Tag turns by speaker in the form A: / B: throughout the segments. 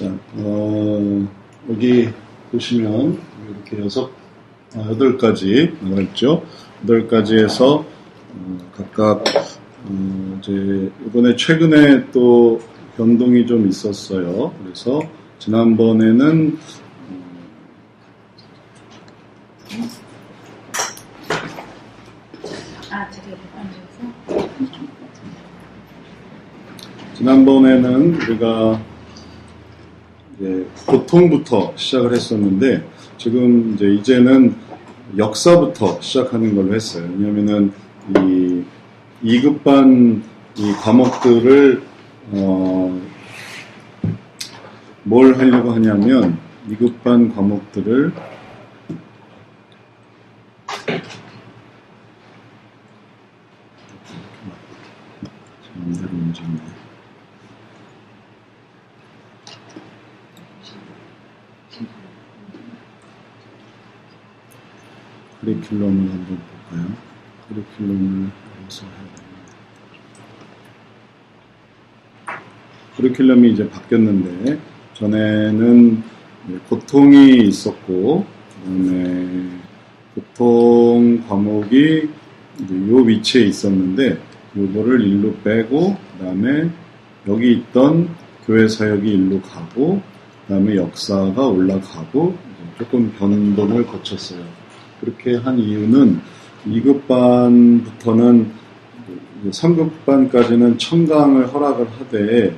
A: 자, 여기 보시면 이렇게 8가지 나와있죠. 8가지에서 각각 이제 이번에 최근에 또 변동이 좀 있었어요. 그래서 지난번에는 우리가 이제 고통부터 시작을 했었는데 지금 이제는 역사부터 시작하는 걸로 했어요. 왜냐면은 이 2급반 이 과목들을 뭘 하려고 하냐면 2급반 과목들을 마음대로 움직이네. 커리큘럼을 한번 볼까요? 커리큘럼을 여기서 해야 됩니다. 커리큘럼이 이제 바뀌었는데 전에는 고통이 있었고 그다음에 고통 과목이 이제 요 위치에 있었는데 요거를 일로 빼고 그다음에 여기 있던 교회 사역이 일로 가고 그다음에 역사가 올라가고 조금 변동을 거쳤어요. 그렇게 한 이유는 2급반부터는 3급반까지는 청강을 허락을 하되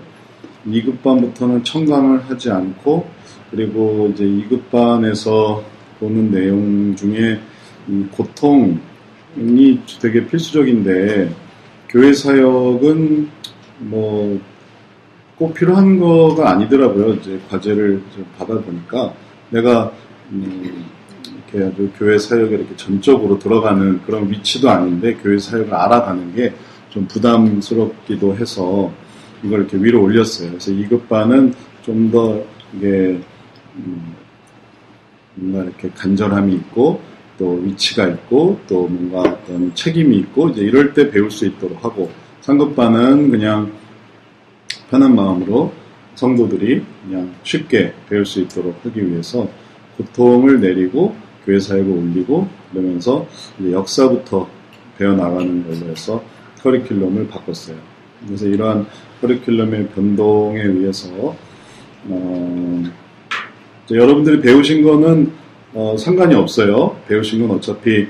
A: 2급반부터는 청강을 하지 않고 그리고 이제 2급반에서 보는 내용 중에 이 고통이 되게 필수적인데 교회 사역은 뭐 꼭 필요한 거가 아니더라고요. 이제 과제를 받아보니까 내가 이렇게 아주 교회 사역에 이렇게 전적으로 들어가는 그런 위치도 아닌데 교회 사역을 알아가는 게 좀 부담스럽기도 해서 이걸 이렇게 위로 올렸어요. 그래서 2급반은 좀 더 이게 뭔가 이렇게 간절함이 있고 또 위치가 있고 또 뭔가 어떤 책임이 있고 이제 이럴 때 배울 수 있도록 하고 3급반은 그냥 편한 마음으로 성도들이 그냥 쉽게 배울 수 있도록 하기 위해서 고통을 내리고 교회 사역을 올리고 그러면서 이제 역사부터 배워나가는 걸로 해서 커리큘럼을 바꿨어요. 그래서 이러한 커리큘럼의 변동에 의해서 여러분들이 배우신 거는 상관이 없어요. 배우신 건 어차피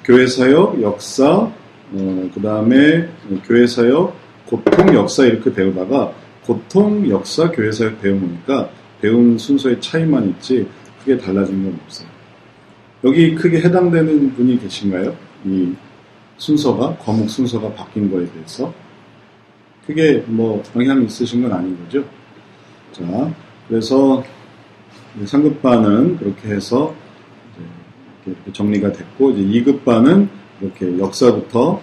A: 교회 사역, 역사, 그 다음에 교회 사역, 고통, 역사 이렇게 배우다가 고통, 역사, 교회 사역 배우니까 배운 순서의 차이만 있지 크게 달라진 건 없어요. 여기 크게 해당되는 분이 계신가요? 이 순서가, 과목 순서가 바뀐 거에 대해서 크게 뭐 영향이 있으신 건 아닌 거죠. 자, 그래서 3급반은 그렇게 해서 이렇게 정리가 됐고 이제 2급반은 이렇게 역사부터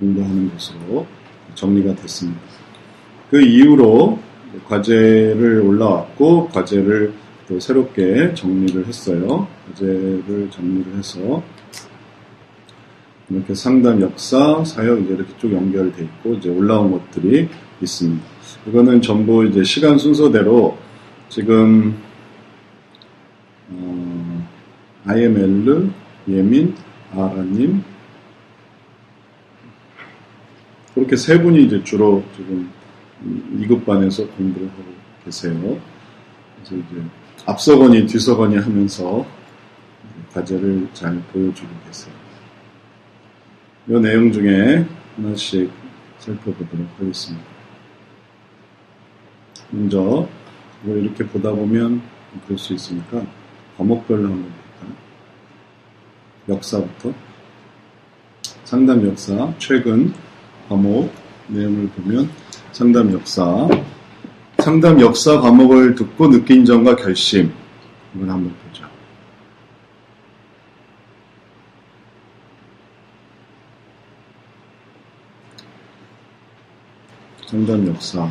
A: 공부하는 것으로 정리가 됐습니다. 그 이후로 과제를 올라왔고 과제를 또 새롭게 정리를 했어요. 과제를 정리를 해서 이렇게 상담, 역사, 사역 이제 이렇게 쭉 연결돼 있고 이제 올라온 것들이 있습니다. 이거는 전부 이제 시간 순서대로 지금 IML, 예민, 아라님 그렇게 세 분이 이제 주로 지금 2급반에서 공부를 하고 계세요. 그래서 이제 앞서거니 뒤서거니 하면서 과제를 잘 보여주고 계세요. 이 내용 중에 하나씩 살펴보도록 하겠습니다. 먼저 이걸 이렇게 보다 보면 볼 수 있으니까 과목별로 한번 볼까요? 역사부터 상담 역사 최근 과목 내용을 보면 상담 역사 과목을 듣고 느낀 점과 결심 이걸 한번 보죠. 상담 역사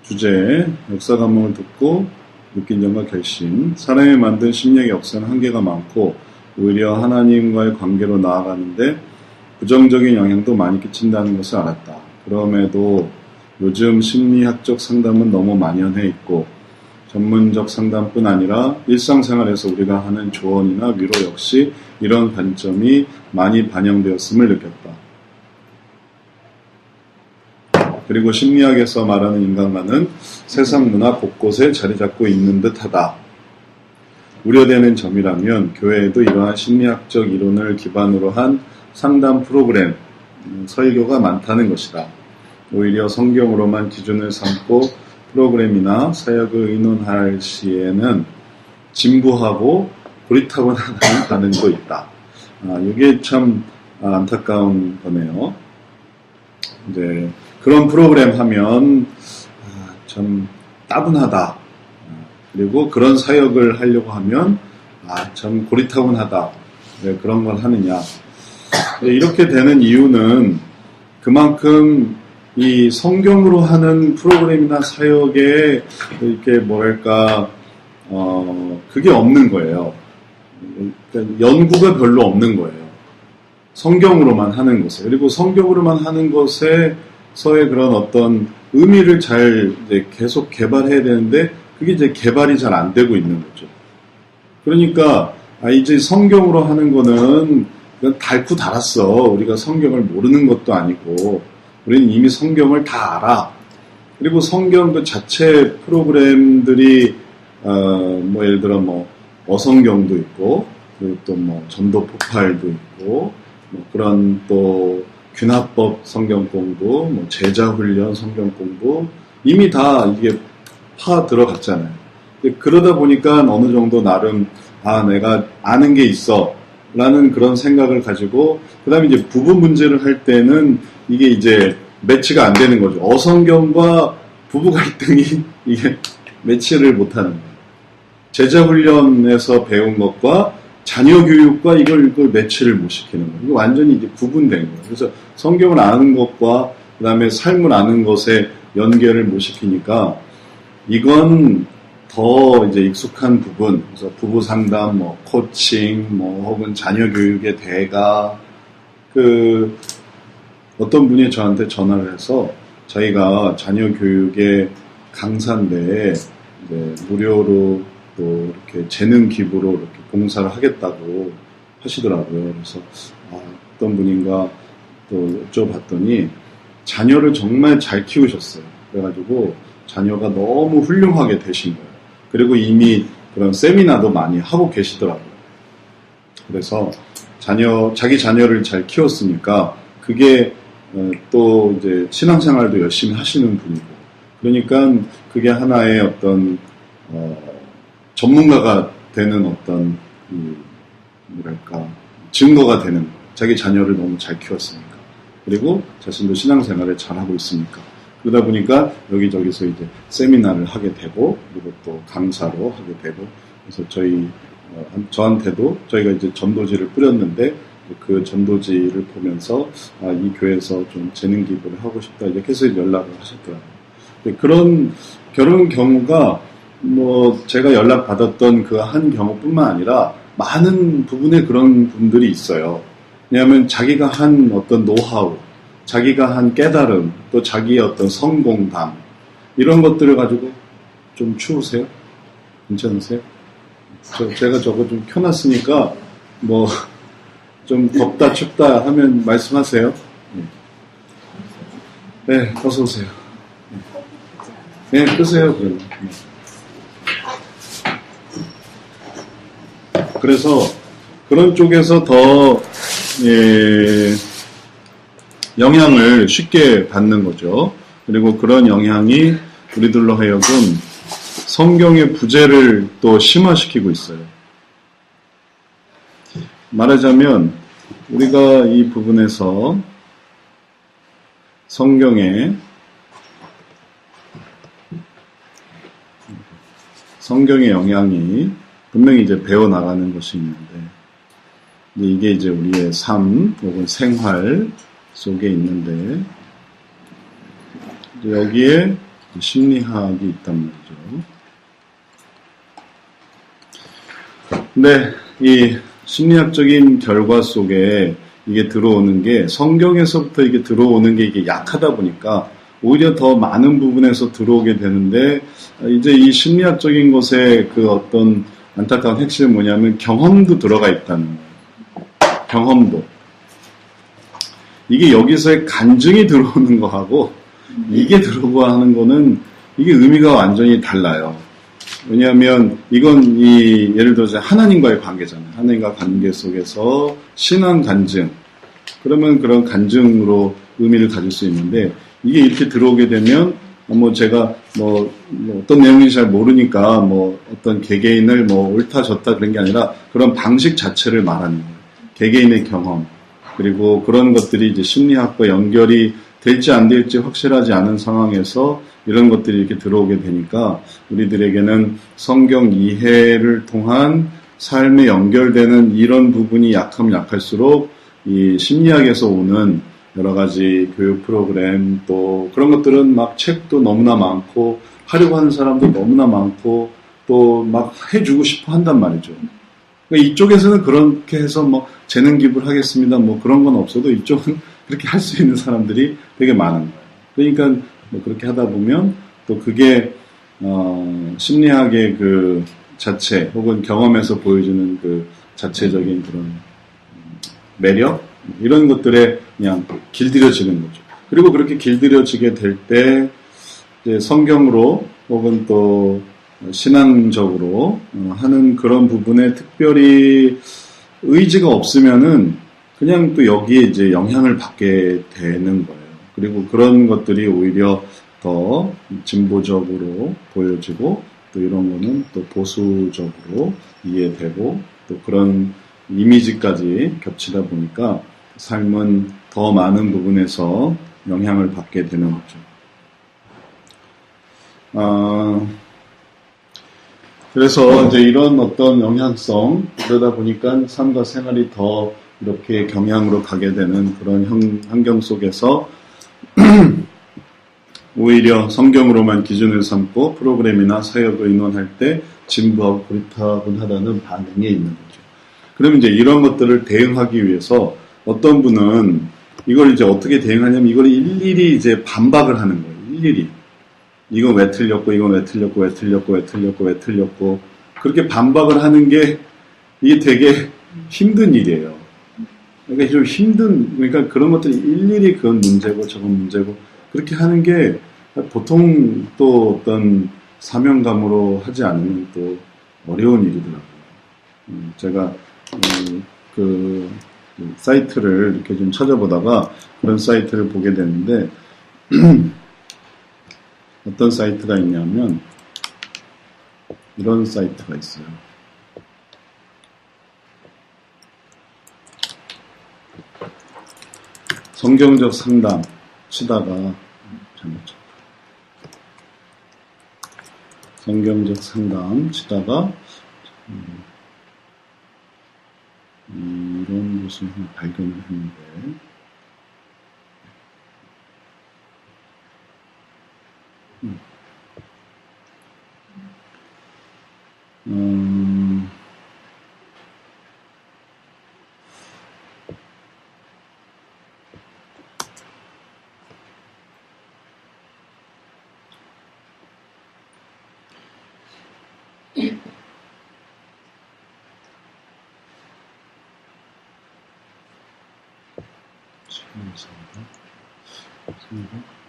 A: 주제 역사 과목을 듣고 느낀 점과 결심. 사람이 만든 심리의 역사는 한계가 많고 오히려 하나님과의 관계로 나아가는데 부정적인 영향도 많이 끼친다는 것을 알았다. 그럼에도 요즘 심리학적 상담은 너무 만연해 있고 전문적 상담뿐 아니라 일상생활에서 우리가 하는 조언이나 위로 역시 이런 관점이 많이 반영되었음을 느꼈다. 그리고 심리학에서 말하는 인간관은 세상 문화 곳곳에 자리 잡고 있는 듯하다. 우려되는 점이라면 교회에도 이러한 심리학적 이론을 기반으로 한 상담 프로그램, 설교가 많다는 것이다. 오히려 성경으로만 기준을 삼고 프로그램이나 사역을 의논할 시에는 진부하고 고리타분한 반응도 있다. 이게 참 안타까운 거네요. 이제 그런 프로그램 하면 참 따분하다. 그리고 그런 사역을 하려고 하면 참 고리타분하다. 왜 그런 걸 하느냐. 이렇게 되는 이유는 그만큼 이 성경으로 하는 프로그램이나 사역에 이렇게 뭐랄까 그게 없는 거예요. 그러니까 연구가 별로 없는 거예요. 성경으로만 하는 것에. 그리고 성경으로만 하는 것에서의 그런 어떤 의미를 잘 이제 계속 개발해야 되는데 그게 이제 개발이 잘 안 되고 있는 거죠. 그러니까 이제 성경으로 하는 거는 그냥 닳고 닳았어. 우리가 성경을 모르는 것도 아니고 우리는 이미 성경을 다 알아. 그리고 성경 그 자체 프로그램들이 뭐 예를 들어 뭐 어성경도 있고 그리고 또 뭐 전도 폭발도 있고 뭐 그런 또 균합법 성경 공부, 뭐 제자 훈련 성경 공부 이미 다 이게 파 들어갔잖아요. 그러다 보니까 어느 정도 나름 내가 아는 게 있어 라는 그런 생각을 가지고 그 다음에 이제 부부 문제를 할 때는 이게 이제 매치가 안 되는 거죠. 어성경과 부부 갈등이 이게 매치를 못하는 거예요. 제자 훈련에서 배운 것과 자녀 교육과 이걸 매치를 못 시키는 거예요. 이게 완전히 이제 구분된 거예요. 그래서 성경을 아는 것과 그 다음에 삶을 아는 것에 연결을 못 시키니까 이건 더 이제 익숙한 부분, 그래서 부부 상담, 뭐 코칭, 뭐 혹은 자녀 교육의 대가 어떤 분이 저한테 전화를 해서 자기가 자녀 교육의 강사인데 이제 무료로 또 이렇게 재능 기부로 이렇게 봉사를 하겠다고 하시더라고요. 그래서 어떤 분인가 또 여쭤봤더니 자녀를 정말 잘 키우셨어요. 그래가지고 자녀가 너무 훌륭하게 되신 거예요. 그리고 이미 그런 세미나도 많이 하고 계시더라고요. 그래서 자기 자녀를 잘 키웠으니까 그게 또 이제 신앙생활도 열심히 하시는 분이고 그러니까 그게 하나의 어떤 전문가가 되는 어떤 뭐랄까 증거가 되는 거예요. 자기 자녀를 너무 잘 키웠으니까 그리고 자신도 신앙생활을 잘하고 있으니까 그러다 보니까 여기저기서 이제 세미나를 하게 되고 그리고 또 강사로 하게 되고 그래서 저한테도 저희가 이제 전도지를 뿌렸는데 그 전도지를 보면서 이 교회에서 좀 재능 기부를 하고 싶다 이제 계속 연락을 하셨더라고요. 그런 경우가 뭐 제가 연락 받았던 그 한 경우뿐만 아니라 많은 부분에 그런 분들이 있어요. 왜냐하면 자기가 한 어떤 노하우, 자기가 한 깨달음, 또 자기의 어떤 성공담 이런 것들을 가지고 좀 추우세요? 괜찮으세요? 제가 저거 좀 켜놨으니까 뭐 좀 덥다 춥다 하면 말씀하세요. 네, 어서 오세요. 네, 끄세요. 그러면. 그래서 그런 쪽에서 더 영향을 쉽게 받는 거죠. 그리고 그런 영향이 우리들로 하여금 성경의 부재를 또 심화시키고 있어요. 말하자면 우리가 이 부분에서 성경의 영향이 분명히 이제 배워나가는 것이 있는데 이게 이제 우리의 삶 혹은 생활 속에 있는데 여기에 심리학이 있단 말이죠. 네, 이 심리학적인 결과 속에 이게 들어오는 게 성경에서부터 이게 들어오는 게 이게 약하다 보니까 오히려 더 많은 부분에서 들어오게 되는데 이제 이 심리학적인 것에 그 어떤 안타까운 핵심은 뭐냐면 경험도 들어가 있다는 거예요. 경험도. 이게 여기서의 간증이 들어오는 거하고 이게 들어오고 하는 거는 이게 의미가 완전히 달라요. 왜냐하면 이건 예를 들어서 하나님과의 관계잖아요. 하나님과 관계 속에서 신앙 간증. 그러면 그런 간증으로 의미를 가질 수 있는데 이게 이렇게 들어오게 되면 제가 어떤 내용인지 잘 모르니까 어떤 개개인을 옳다 좋다 그런 게 아니라 그런 방식 자체를 말하는 거예요. 개개인의 경험. 그리고 그런 것들이 이제 심리학과 연결이 될지 안 될지 확실하지 않은 상황에서 이런 것들이 이렇게 들어오게 되니까 우리들에게는 성경 이해를 통한 삶에 연결되는 이런 부분이 약하면 약할수록 이 심리학에서 오는 여러 가지 교육 프로그램 또 그런 것들은 막 책도 너무나 많고 하려고 하는 사람도 너무나 많고 또 막 해주고 싶어 한단 말이죠. 그러니까 이쪽에서는 그렇게 해서 재능 기부를 하겠습니다. 그런 건 없어도 이쪽은 그렇게 할 수 있는 사람들이 되게 많은 거예요. 그러니까 그렇게 하다 보면 또 그게 심리학의 그 자체 혹은 경험에서 보여주는 그 자체적인 그런 매력 이런 것들에 그냥 길들여지는 거죠. 그리고 그렇게 길들여지게 될 때 이제 성경으로 혹은 또 신앙적으로 하는 그런 부분에 특별히 의지가 없으면은 그냥 또 여기에 이제 영향을 받게 되는 거예요. 그리고 그런 것들이 오히려 더 진보적으로 보여지고 또 이런 거는 또 보수적으로 이해되고 또 그런 이미지까지 겹치다 보니까 삶은 더 많은 부분에서 영향을 받게 되는 거죠. 그래서 이제 이런 어떤 영향성 그러다 보니까 삶과 생활이 더 이렇게 경향으로 가게 되는 그런 환경 속에서 오히려 성경으로만 기준을 삼고 프로그램이나 사역을 의논할 때 진부하고 고리타분하다는 반응이 있는 거죠. 그럼 이제 이런 것들을 대응하기 위해서 어떤 분은 이걸 이제 어떻게 대응하냐면 이걸 일일이 이제 반박을 하는 거예요. 일일이. 이건 왜 틀렸고, 이건 왜 틀렸고, 왜 틀렸고, 왜 틀렸고, 왜 틀렸고. 그렇게 반박을 하는 게 이게 되게 힘든 일이에요. 그러니까 좀 그러니까 그런 것들이 일일이 그건 문제고 저건 문제고 그렇게 하는 게 보통 또 어떤 사명감으로 하지 않으면 또 어려운 일이더라고요. 제가 그 사이트를 이렇게 좀 찾아보다가 그런 사이트를 보게 됐는데 어떤 사이트가 있냐면 이런 사이트가 있어요. 성경적 상담 치다가 성경적 상담 치다가 이런 것을 발견을 했는데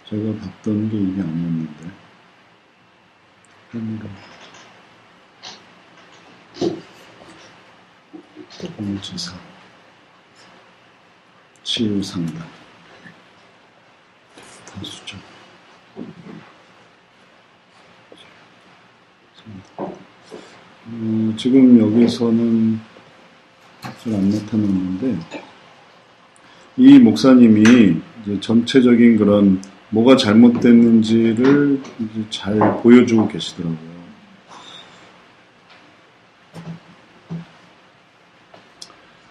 A: 제가 봤던 게 이게 아니었는데 공지사 치유상담 다수죠. 지금 여기서는 잘 안 나타났는데 이 목사님이 이제 전체적인 그런 뭐가 잘못됐는지를 이제 잘 보여주고 계시더라고요.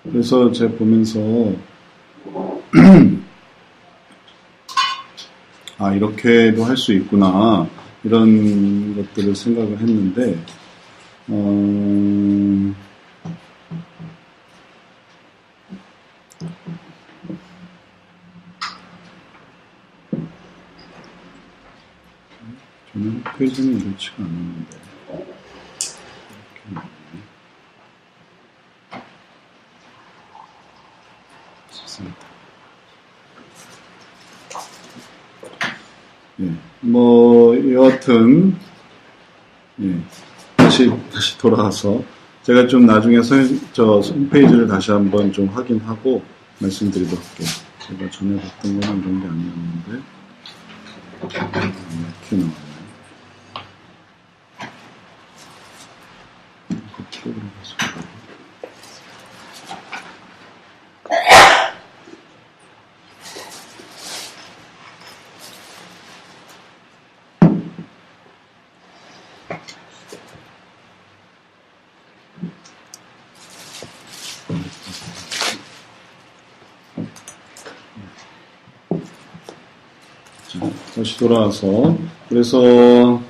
A: 그래서 제가 보면서 아 이렇게도 할 수 있구나 이런 것들을 생각을 했는데 페이지는 그렇지가 않았는데. 예, 뭐, 여하튼, 예, 다시 돌아와서, 제가 좀 나중에 저 홈페이지를 다시 한번 좀 확인하고 말씀드리도록 할게요. 제가 전에 봤던 거는 이런 게 아니었는데, 이렇게 나오네요. 그쪽으로 가서. 다시 돌아와서 그래서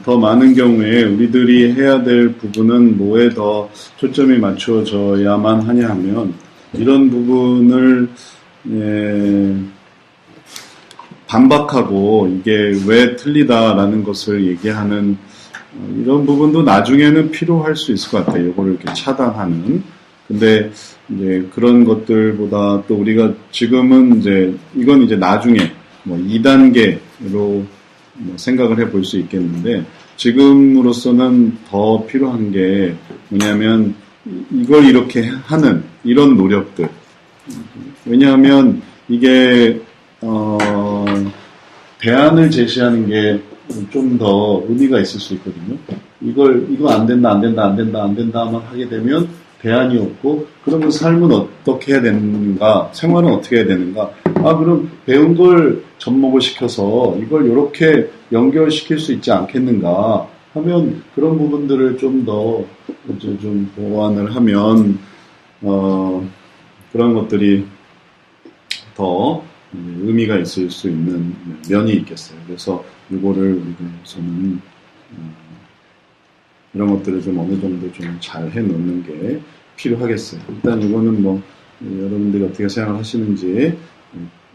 A: 더 많은 경우에 우리들이 해야 될 부분은 뭐에 더 초점이 맞춰져야만 하냐 하면 이런 부분을 반박하고 이게 왜 틀리다라는 것을 얘기하는 이런 부분도 나중에는 필요할 수 있을 것 같아요. 이거를 이렇게 차단하는. 근데 이제 그런 것들보다 또 우리가 지금은 이제 이건 이제 나중에 뭐 2단계로 뭐 생각을 해볼 수 있겠는데 지금으로서는 더 필요한 게 뭐냐면 이걸 이렇게 하는 이런 노력들. 왜냐하면 이게 대안을 제시하는 게 좀 더 의미가 있을 수 있거든요. 이거 안 된다 하면 하게 되면 대안이 없고, 그러면 삶은 어떻게 해야 되는가, 생활은 어떻게 해야 되는가, 그럼 배운 걸 접목을 시켜서 이걸 이렇게 연결시킬 수 있지 않겠는가 하면 그런 부분들을 좀 더 이제 좀 보완을 하면, 그런 것들이 더 의미가 있을 수 있는 면이 있겠어요. 그래서 이거를 우리가 이런 것들을 좀 어느 정도 좀 잘 해놓는 게 필요하겠어요. 일단 이거는 뭐 여러분들이 어떻게 생각을 하시는지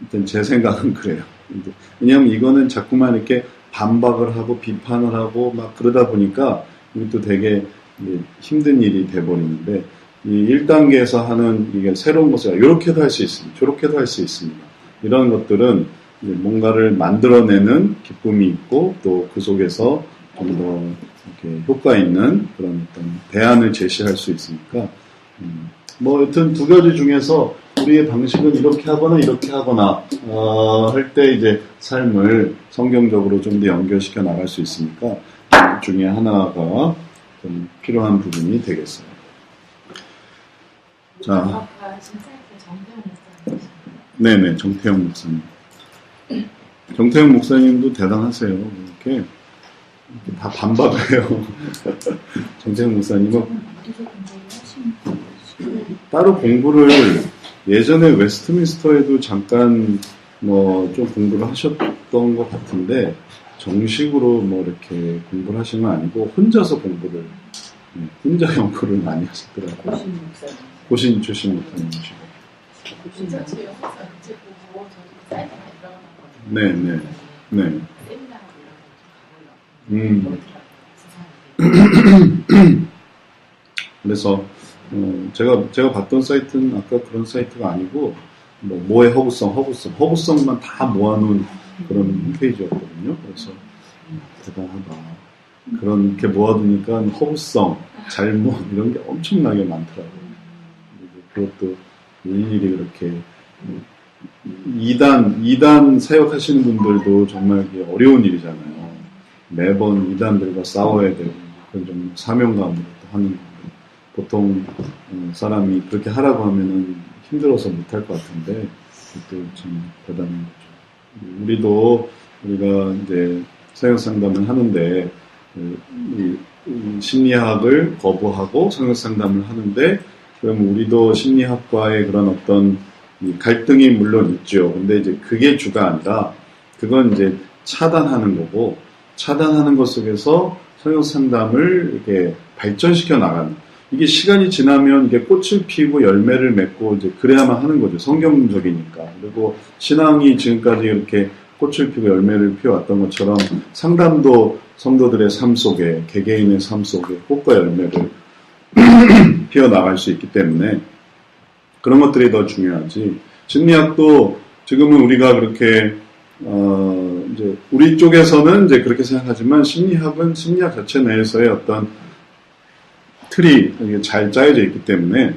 A: 일단 제 생각은 그래요. 왜냐하면 이거는 자꾸만 이렇게 반박을 하고 비판을 하고 막 그러다 보니까 이것도 되게 힘든 일이 돼버리는데 이 1단계에서 하는 이게 새로운 것을 이렇게도 할 수 있습니다. 저렇게도 할 수 있습니다. 이런 것들은 뭔가를 만들어내는 기쁨이 있고 또 그 속에서 좀 더 이렇게 효과 있는 그런 어떤 대안을 제시할 수 있으니까 뭐 여튼 두 가지 중에서 우리의 방식은 이렇게 하거나 이렇게 하거나 할 때 이제 삶을 성경적으로 좀 더 연결시켜 나갈 수 있으니까 그 중에 하나가 좀 필요한 부분이 되겠어요. 자, 네네, 정태영 목사님. 정태영 목사님도 대단하세요. 이렇게 다 반박을 해요. 정태영 목사님은 따로 공부를 예전에 웨스트민스터에도 잠깐 뭐 좀 공부를 하셨던 것 같은데 정식으로 뭐 이렇게 공부를 하신 건 아니고 혼자서 공부를 혼자 연구를 많이 하셨더라고요. 고신 출신 목사님이시고. 네. 그래서 제가 봤던 사이트는 아까 그런 사이트가 아니고 뭐의 허구성만 다 모아놓은 그런 홈페이지였거든요. 그래서 대단하다. 그렇게 모아두니까 허구성, 잘못 이런 게 엄청나게 많더라고요. 그리고 그것도 일일이 그렇게 2단 사역하시는 분들도 정말 어려운 일이잖아요. 매번 2단들과 싸워야 되고 그건 좀 사명감으로 하는 거고 보통 사람이 그렇게 하라고 하면은 힘들어서 못할 것 같은데 그것도 참 대단한 거죠. 우리가 이제 사역 상담을 하는데 심리학을 거부하고 사역 상담을 하는데 그럼 우리도 심리학과의 그런 어떤 갈등이 물론 있죠. 근데 이제 그게 주가 아니라 그건 이제 차단하는 거고 차단하는 것 속에서 성역 상담을 이렇게 발전시켜 나가는. 이게 시간이 지나면 이게 꽃을 피우고 열매를 맺고 이제 그래야만 하는 거죠. 성경적이니까. 그리고 신앙이 지금까지 이렇게 꽃을 피고 열매를 피워왔던 것처럼 상담도 성도들의 삶 속에, 개개인의 삶 속에 꽃과 열매를 피워나갈 수 있기 때문에 그런 것들이 더 중요하지. 심리학도 지금은 우리가 그렇게 이제 우리 쪽에서는 이제 그렇게 생각하지만 심리학은 심리학 자체 내에서의 어떤 틀이 잘 짜여져 있기 때문에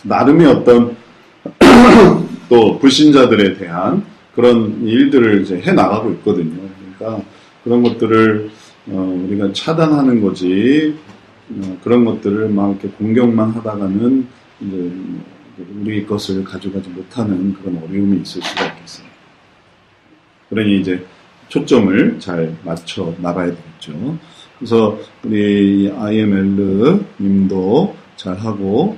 A: 나름의 어떤 또 불신자들에 대한 그런 일들을 이제 해 나가고 있거든요. 그러니까 그런 것들을 우리가 차단하는 거지 그런 것들을 막 이렇게 공격만 하다가는 이제 우리 것을 가져가지 못하는 그런 어려움이 있을 수가 있겠어요. 그러니 이제 초점을 잘 맞춰 나가야 되겠죠. 그래서 우리 IML 님도 잘 하고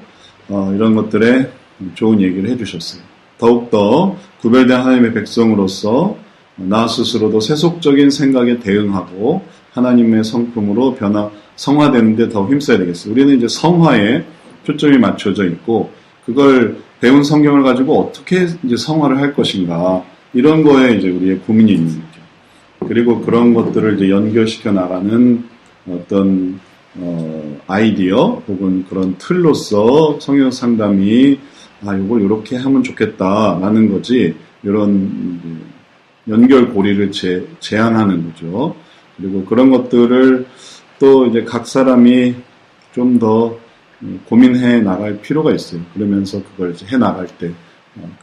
A: 이런 것들에 좋은 얘기를 해주셨어요. 더욱더 구별된 하나님의 백성으로서 나 스스로도 세속적인 생각에 대응하고 하나님의 성품으로 성화되는 데 더 힘써야 되겠어요. 우리는 이제 성화에 초점이 맞춰져 있고 그걸 배운 성경을 가지고 어떻게 이제 성화를 할 것인가 이런 거에 이제 우리의 고민이 있는 거죠. 그리고 그런 것들을 이제 연결시켜 나가는 어떤 아이디어 혹은 그런 틀로서 성경 상담이 이걸 이렇게 하면 좋겠다라는 거지 이런 연결고리를 제안하는 거죠. 그리고 그런 것들을 또 이제 각 사람이 좀 더 고민해 나갈 필요가 있어요. 그러면서 그걸 이제 해 나갈 때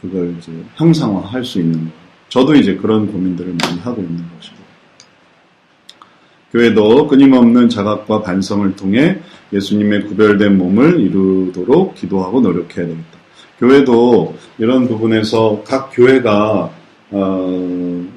A: 그걸 이제 형상화할 수 있는 거예요. 저도 이제 그런 고민들을 많이 하고 있는 것이고. 교회도 끊임없는 자각과 반성을 통해 예수님의 구별된 몸을 이루도록 기도하고 노력해야 되겠다. 교회도 이런 부분에서 각 교회가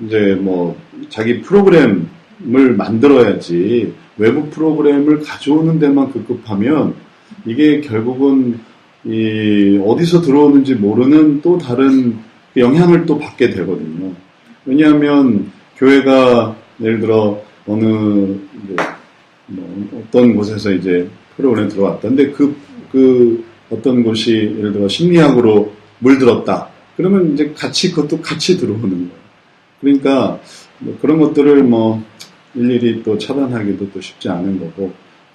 A: 이제 뭐 자기 프로그램을 만들어야지 외부 프로그램을 가져오는 데만 급급하면 이게 결국은 어디서 들어오는지 모르는 또 다른 영향을 또 받게 되거든요. 왜냐하면 교회가 예를 들어 어느 어떤 곳에서 이제 프로그램에 들어왔던데 그 어떤 곳이 예를 들어 심리학으로 물들었다. 그러면 이제 그것도 같이 들어오는 거예요. 그러니까 그런 것들을 일일이 또 차단하기도 또 쉽지 않은 거고,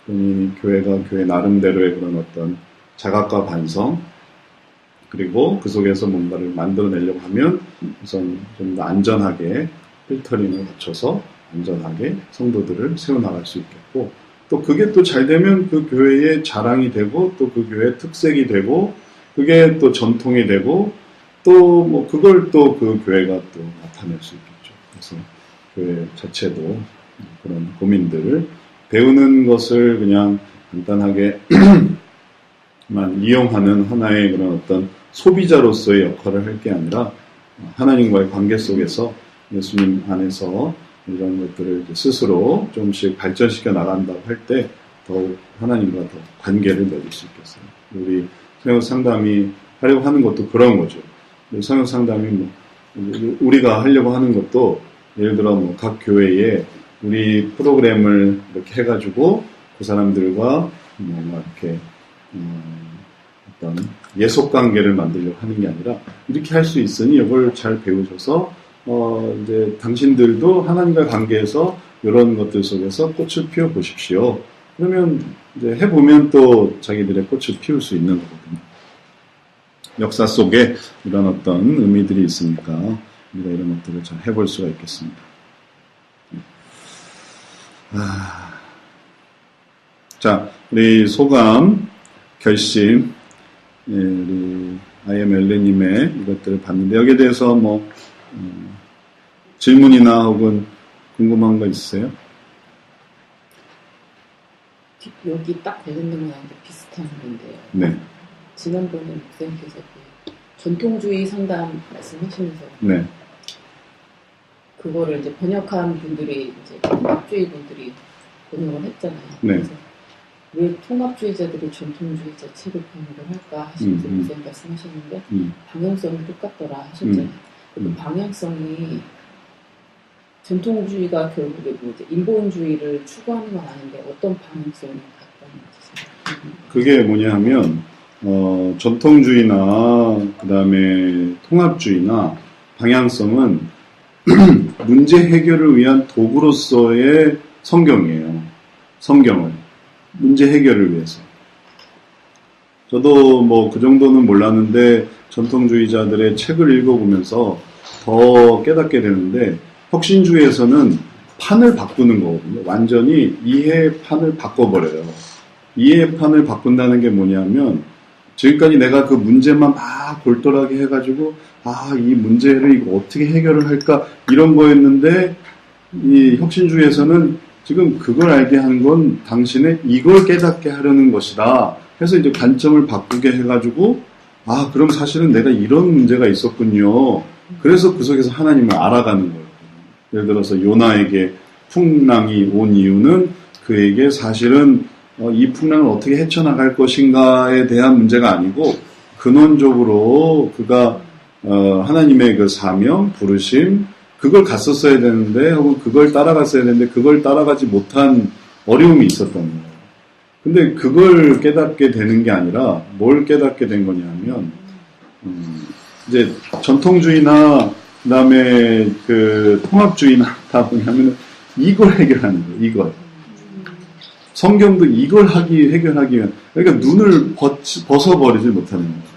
A: 그러니 교회가 교회 나름대로의 그런 어떤 자각과 반성, 그리고 그 속에서 뭔가를 만들어내려고 하면 우선 좀 더 안전하게 필터링을 거쳐서 안전하게 성도들을 세워나갈 수 있겠고, 또 그게 또 잘 되면 그 교회의 자랑이 되고, 또 그 교회의 특색이 되고, 그게 또 전통이 되고, 또 그걸 또 그 교회가 또 나타낼 수 있겠죠. 그래서 교회 자체도 그런 고민들을 배우는 것을 그냥 간단하게만 이용하는 하나의 그런 어떤 소비자로서의 역할을 할 게 아니라 하나님과의 관계 속에서 예수님 안에서 이런 것들을 스스로 조금씩 발전시켜 나간다고 할 때 더욱 하나님과 더 관계를 맺을 수 있겠어요. 우리 성역 상담이 하려고 하는 것도 그런 거죠. 성역 상담이 우리가 하려고 하는 것도 예를 들어 각 교회에 우리 프로그램을 이렇게 해가지고 그 사람들과 이렇게 어떤 예속 관계를 만들려고 하는 게 아니라 이렇게 할 수 있으니 이걸 잘 배우셔서 이제 당신들도 하나님과 관계에서 이런 것들 속에서 꽃을 피워 보십시오. 그러면 이제 해보면 또 자기들의 꽃을 피울 수 있는 거거든요. 역사 속에 이런 어떤 의미들이 있으니까 우리가 이런 것들을 잘 해볼 수가 있겠습니다. 자, 우리 소감, 결심, 우리 IML님의 이것들을 봤는데 여기에 대해서 질문이나 혹은 궁금한 거 있으세요?
B: 여기 딱 관련된 건 아닌데 비슷한 건데요.
A: 네.
B: 지난번에 목사님께서 전통주의 상담 말씀하시면서
A: 네.
B: 그거를 이제 번역한 분들이 이제 통합주의 분들이 번역을 했잖아요.
A: 네.
B: 그래서 왜 통합주의자들이 전통주의자 책을 번역을 할까 하시면서 목사님 말씀하셨는데 방향성이 똑같더라 하셨잖아요. 그 방향성이 전통주의가 결국에 이제 인본주의를 추구하는 건 아닌데 어떤 방향성이 같다는 거죠?
A: 그게 뭐냐 하면 전통주의나 그 다음에 통합주의나 방향성은 문제 해결을 위한 도구로서의 성경이에요. 성경은 문제 해결을 위해서. 저도 뭐 그 정도는 몰랐는데 전통주의자들의 책을 읽어보면서 더 깨닫게 되는데 혁신주의에서는 판을 바꾸는 거거든요. 완전히 이해의 판을 바꿔버려요. 이해의 판을 바꾼다는 게 뭐냐면 지금까지 내가 그 문제만 막 골똘하게 해가지고 이 문제를 이거 어떻게 해결을 할까 이런 거였는데 이 혁신주의에서는 지금 그걸 알게 하는 건 당신의 이걸 깨닫게 하려는 것이다. 해서 이제 관점을 바꾸게 해가지고 그럼 사실은 내가 이런 문제가 있었군요. 그래서 그 속에서 하나님을 알아가는 거예요. 예를 들어서 요나에게 풍랑이 온 이유는 그에게 사실은 이 풍랑을 어떻게 헤쳐나갈 것인가에 대한 문제가 아니고 근원적으로 그가 하나님의 그 사명, 부르심 그걸 갔었어야 되는데 혹은 그걸 따라갔어야 되는데 그걸 따라가지 못한 어려움이 있었던 거예요. 근데 그걸 깨닫게 되는 게 아니라 뭘 깨닫게 된 거냐면 이제 전통주의나 그다음에 그 통합주의나 다 뭐냐면 이걸 해결하는 거예요. 이걸. 성경도 이걸 해결하기 위한 그러니까 눈을 벗어버리지 못하는 거예요.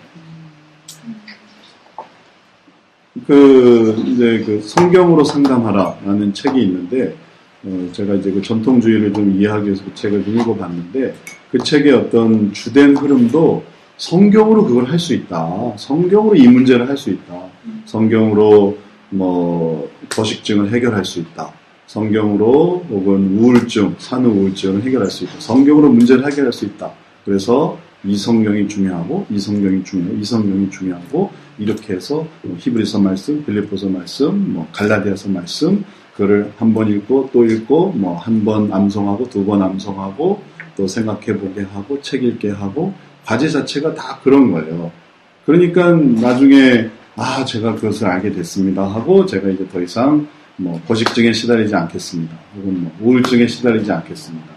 A: 이제 그 성경으로 상담하라라는 책이 있는데 제가 이제 그 전통주의를 좀 이해하기 위해서 그 책을 좀 읽어봤는데 그 책의 어떤 주된 흐름도 성경으로 그걸 할 수 있다. 성경으로 이 문제를 할 수 있다. 성경으로 뭐 거식증을 해결할 수 있다. 성경으로 혹은 우울증, 산후 우울증을 해결할 수 있다. 성경으로 문제를 해결할 수 있다. 그래서 이 성경이 중요하고 이 성경이 중요하고 이 성경이 중요하고 이렇게 해서 히브리서 말씀, 빌립보서 말씀, 뭐 갈라디아서 말씀 그거를 한 번 읽고 또 읽고 뭐 한 번 암송하고 두 번 암송하고 또 생각해보게 하고 책 읽게 하고 과제 자체가 다 그런 거예요. 그러니까 나중에 제가 그것을 알게 됐습니다 하고 제가 이제 더 이상 뭐 거식증에 시달리지 않겠습니다. 혹은 뭐 우울증에 시달리지 않겠습니다.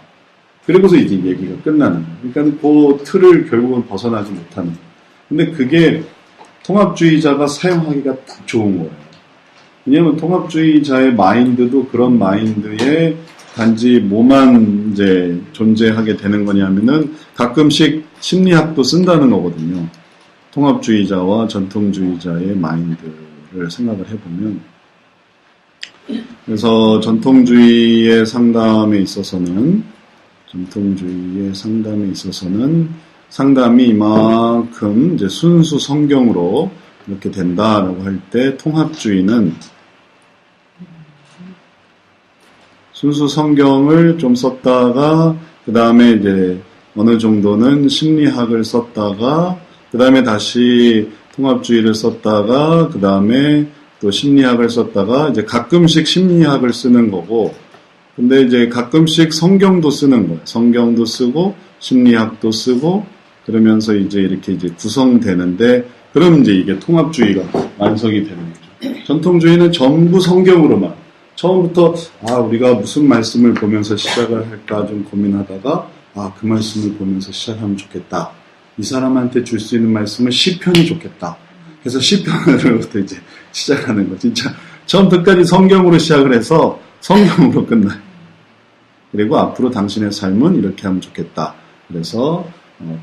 A: 그리고서 이제 얘기가 끝나는 거예요. 그러니까 그 틀을 결국은 벗어나지 못하는 거예요. 근데 그게 통합주의자가 사용하기가 딱 좋은 거예요. 왜냐하면 통합주의자의 마인드도 그런 마인드에 단지 뭐만 이제 존재하게 되는 거냐면은 가끔씩 심리학도 쓴다는 거거든요. 통합주의자와 전통주의자의 마인드를 생각을 해보면 그래서 전통주의의 상담에 있어서는 상담이 이만큼 이제 순수 성경으로 이렇게 된다라고 할 때 통합주의는 순수 성경을 좀 썼다가 그 다음에 이제 어느 정도는 심리학을 썼다가 그 다음에 다시 통합주의를 썼다가 그 다음에 또 심리학을 썼다가 이제 가끔씩 심리학을 쓰는 거고 근데 이제 가끔씩 성경도 쓰는 거예요. 성경도 쓰고 심리학도 쓰고 그러면서 이제 이렇게 이제 구성되는데 그럼 이제 이게 통합주의가 완성이 되는 거죠. 전통주의는 전부 성경으로만 처음부터 우리가 무슨 말씀을 보면서 시작을 할까 좀 고민하다가 그 말씀을 보면서 시작하면 좋겠다. 이 사람한테 줄 수 있는 말씀은 시편이 좋겠다. 그래서 시편으로부터 이제 시작하는 거. 진짜 처음부터까지 성경으로 시작을 해서 성경으로 끝나요. 그리고 앞으로 당신의 삶은 이렇게 하면 좋겠다. 그래서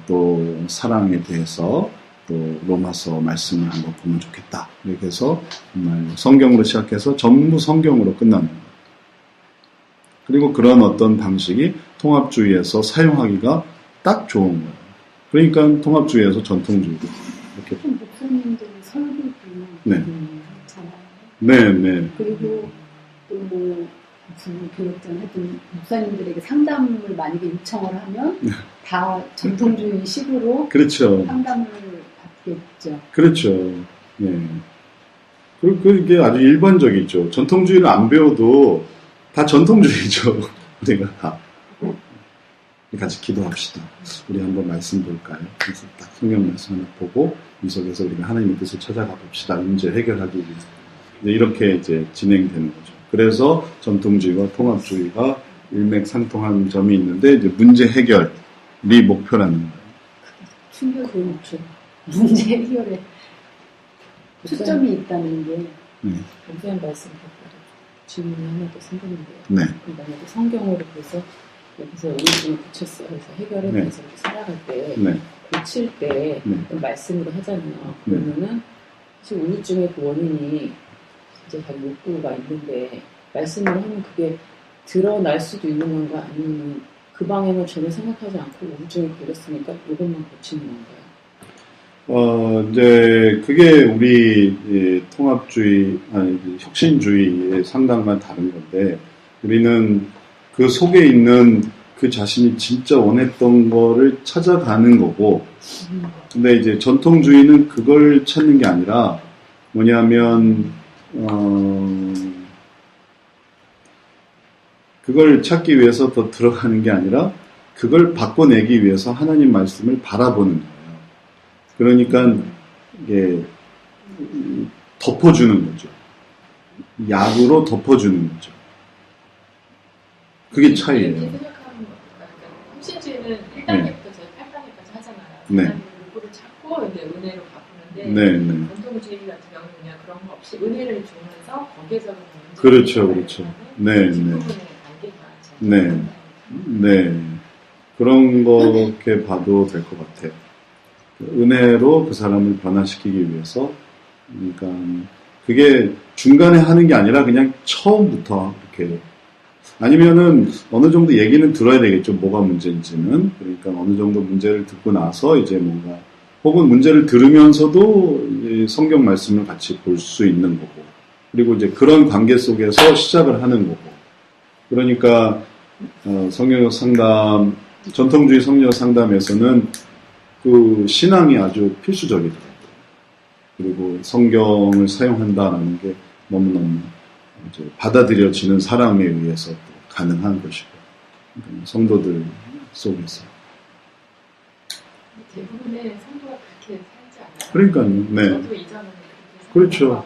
A: 또 사랑에 대해서 또 로마서 말씀을 한번 보면 좋겠다. 이렇게 해서 정말 성경으로 시작해서 전부 성경으로 끝나는 거예요. 그리고 그런 어떤 방식이 통합주의에서 사용하기가 딱 좋은 거예요. 그러니까 통합주의에서 전통주의도 이렇게.
C: 목사님들이 설교도
A: 네.
C: 하잖아요.
A: 네.
C: 그리고 또 뭐 무슨 교육장 하여튼 목사님들에게 상담을 만약에 요청을 하면 다 전통주의 식으로
A: 그렇죠.
C: 상담을 받겠죠.
A: 그렇죠. 네. 그게 아주 일반적이죠. 전통주의를 안 배워도 다 전통주의죠. 우리가 다. 같이 기도합시다. 우리 한번 말씀 볼까요? 그래서 딱 성경 말씀 하나 보고 이 속에서 우리가 하나님의 뜻을 찾아가 봅시다. 문제 해결하기 위해서. 이렇게 이제 진행되는 거죠. 그래서 전통주의와 통합주의가 일맥상통한 점이 있는데 이제 문제 해결이 목표라는 거예요.
C: 충격이 있죠. 문제 해결에 초점이 있다는 게
B: 목사님 말씀 듣고 질문이 하나 더 생겼는데요.
A: 네.
B: 만약에 성경으로 그래서 여기서 우울증을 고쳤어. 그래서 해결을
A: 네.
B: 해서 이렇게 살아갈 때
A: 네.
B: 고칠 때
A: 네.
B: 말씀으로 하잖아요.
A: 네.
B: 그러면은 사실 우울증의 그 원인이 이제 다 욕구가 있는데 말씀으로 하면 그게 드러날 수도 있는 건가 아니면 그 방향을 전혀 생각하지 않고 우울증에 걸렸으니까 이것만 고치는 건가요?
A: 이제 그게 우리 통합주의 아니 혁신주의의 상당만 다른 건데 우리는 그 속에 있는 그 자신이 진짜 원했던 거를 찾아가는 거고 근데 이제 전통주의는 그걸 찾는 게 아니라 뭐냐면 그걸 찾기 위해서 더 들어가는 게 아니라 그걸 바꿔내기 위해서 하나님 말씀을 바라보는 거예요. 그러니까 이게 덮어주는 거죠. 약으로 덮어주는 거죠. 그게 차이예요.
D: 이렇게 생각하는 거니까 혁신주의는 1단계부터 저희 8단계까지 하잖아요.
A: 네.
D: 욕구를 찾고 이제 은혜로 바꾸는데
A: 네.
D: 전통주의 같은 경우는 그냥 그런 거 없이 은혜를 주면서 관계적으로
A: 그렇죠, 그렇죠. 네. 그런 거렇게 봐도 될 것 같아요. 은혜로 그 사람을 변화시키기 위해서, 그러니까 그게 중간에 하는 게 아니라 그냥 처음부터 이렇게 아니면은 어느 정도 얘기는 들어야 되겠죠. 뭐가 문제인지는. 그러니까 어느 정도 문제를 듣고 나서 이제 뭔가 혹은 문제를 들으면서도 성경 말씀을 같이 볼 수 있는 거고 그리고 이제 그런 관계 속에서 시작을 하는 거고 그러니까 성경적 상담 전통주의 성경적 상담에서는 그 신앙이 아주 필수적이더라고요. 그리고 성경을 사용한다는 게 너무너무 이제 받아들여지는 사람에 의해서 또 가능한 것이고 성도들 속에서
D: 대부분의 성도가 그렇게 살지 않아요.
A: 그러니까요. 네.
D: 저도 이전에
A: 그렇죠.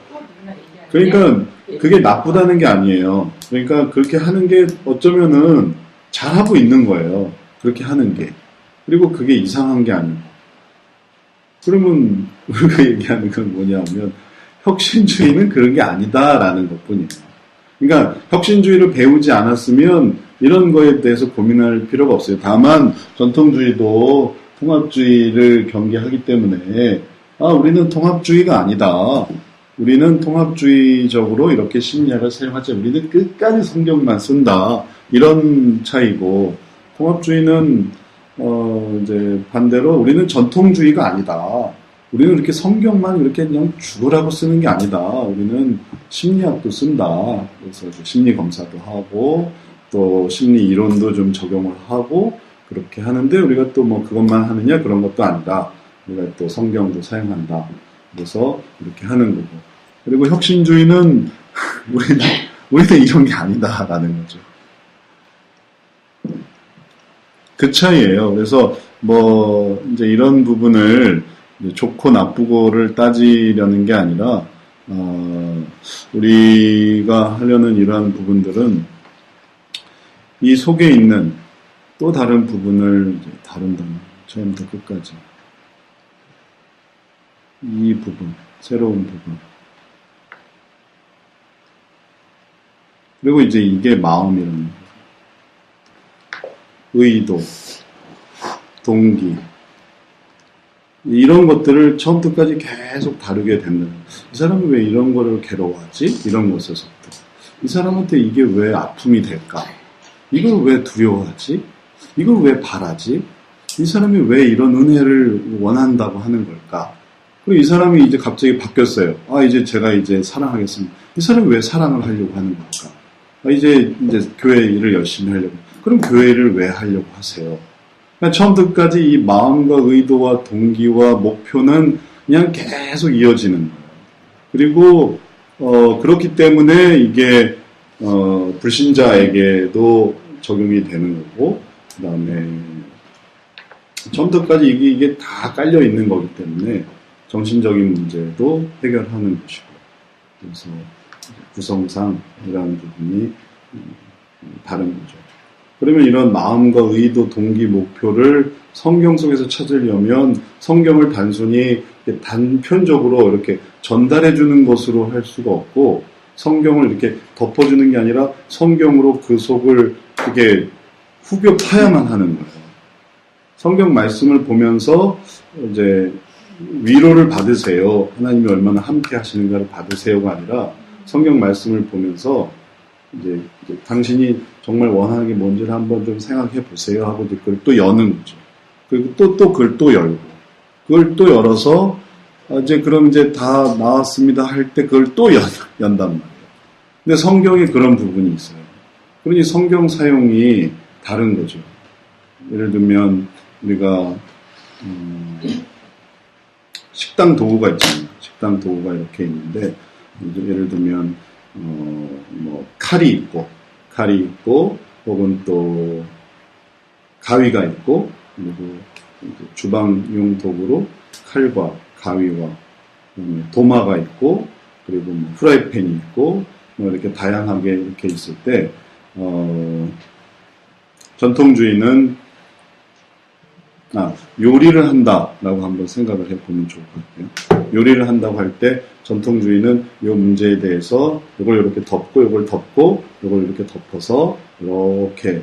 A: 그러니까 그게 나쁘다는 게 아니에요. 그러니까 그렇게 하는 게 어쩌면은 잘하고 있는 거예요. 그렇게 하는 게. 그리고 그게 이상한 게 아니고. 그러면 우리가 얘기하는 건 뭐냐면 혁신주의는 그런 게 아니다라는 것뿐이에요. 그러니까 혁신주의를 배우지 않았으면 이런 거에 대해서 고민할 필요가 없어요. 다만 전통주의도 통합주의를 경계하기 때문에 우리는 통합주의가 아니다. 우리는 통합주의적으로 이렇게 심리학을 사용하지 우리는 끝까지 성경만 쓴다. 이런 차이고 통합주의는 이제 반대로 우리는 전통주의가 아니다. 우리는 이렇게 성경만 이렇게 그냥 죽으라고 쓰는 게 아니다. 우리는 심리학도 쓴다. 그래서 심리 검사도 하고 또 심리 이론도 좀 적용을 하고 그렇게 하는데 우리가 또 뭐 그것만 하느냐 그런 것도 아니다. 우리가 또 성경도 사용한다. 그래서 이렇게 하는 거고. 그리고 혁신주의는 우리는 이런 게 아니다라는 거죠. 그 차이예요. 그래서 뭐 이제 이런 부분을 좋고 나쁘고를 따지려는 게 아니라 우리가 하려는 이러한 부분들은 이 속에 있는 또 다른 부분을 이제 다룬다는 처음부터 끝까지 이 부분, 새로운 부분 그리고 이제 이게 마음이라는 의도, 동기 이런 것들을 처음부터 끝까지 계속 다루게 된다는 이 사람이 왜 이런 거를 괴로워하지? 이런 것에서부터 이 사람한테 이게 왜 아픔이 될까? 이걸 왜 두려워하지? 이걸 왜 바라지? 이 사람이 왜 이런 은혜를 원한다고 하는 걸까? 그리고 이 사람이 이제 갑자기 바뀌었어요. 이제 제가 이제 사랑하겠습니다. 이 사람이 왜 사랑을 하려고 하는 걸까? 이제 교회 일을 열심히 하려고. 그럼 교회 일을 왜 하려고 하세요? 그러니까 처음부터 끝까지 이 마음과 의도와 동기와 목표는 그냥 계속 이어지는 거예요. 그리고 그렇기 때문에 이게 불신자에게도 적용이 되는 거고 그 다음에 처음부터 끝까지 이게 다 깔려 있는 거기 때문에 정신적인 문제도 해결하는 것이고 그래서 구성상 이런 부분이 다른 거죠. 그러면 이런 마음과 의도, 동기, 목표를 성경 속에서 찾으려면 성경을 단순히 단편적으로 이렇게 전달해 주는 것으로 할 수가 없고 성경을 이렇게 덮어주는 게 아니라 성경으로 그 속을 이렇게 후벼 파야만 하는 거예요. 성경 말씀을 보면서 이제 위로를 받으세요. 하나님이 얼마나 함께 하시는가를 받으세요가 아니라 성경 말씀을 보면서 이제 당신이 정말 원하는 게 뭔지를 한번 좀 생각해 보세요 하고 그걸 또 여는 거죠. 그리고 또 그걸 또 열고 그걸 또 열어서 이제 그럼 이제 다 나왔습니다 할 때 그걸 또 연단 말이에요. 근데 성경에 그런 부분이 있어요. 그러니 성경 사용이 다른 거죠. 예를 들면 우리가 식당 도구가 있잖아요. 식당 도구가 이렇게 있는데 예를 들면 뭐 칼이 있고 혹은 또 가위가 있고 그리고 주방용 도구로 칼과 가위와 도마가 있고 그리고 뭐 프라이팬이 있고 뭐 이렇게 다양하게 이렇게 있을 때 전통주의는 요리를 한다라고 한번 생각을 해보면 좋을 것 같아요. 요리를 한다고 할 때 전통주의는 이 문제에 대해서 이걸 이렇게 덮고 이걸 덮고 이걸 이렇게 덮어서 이렇게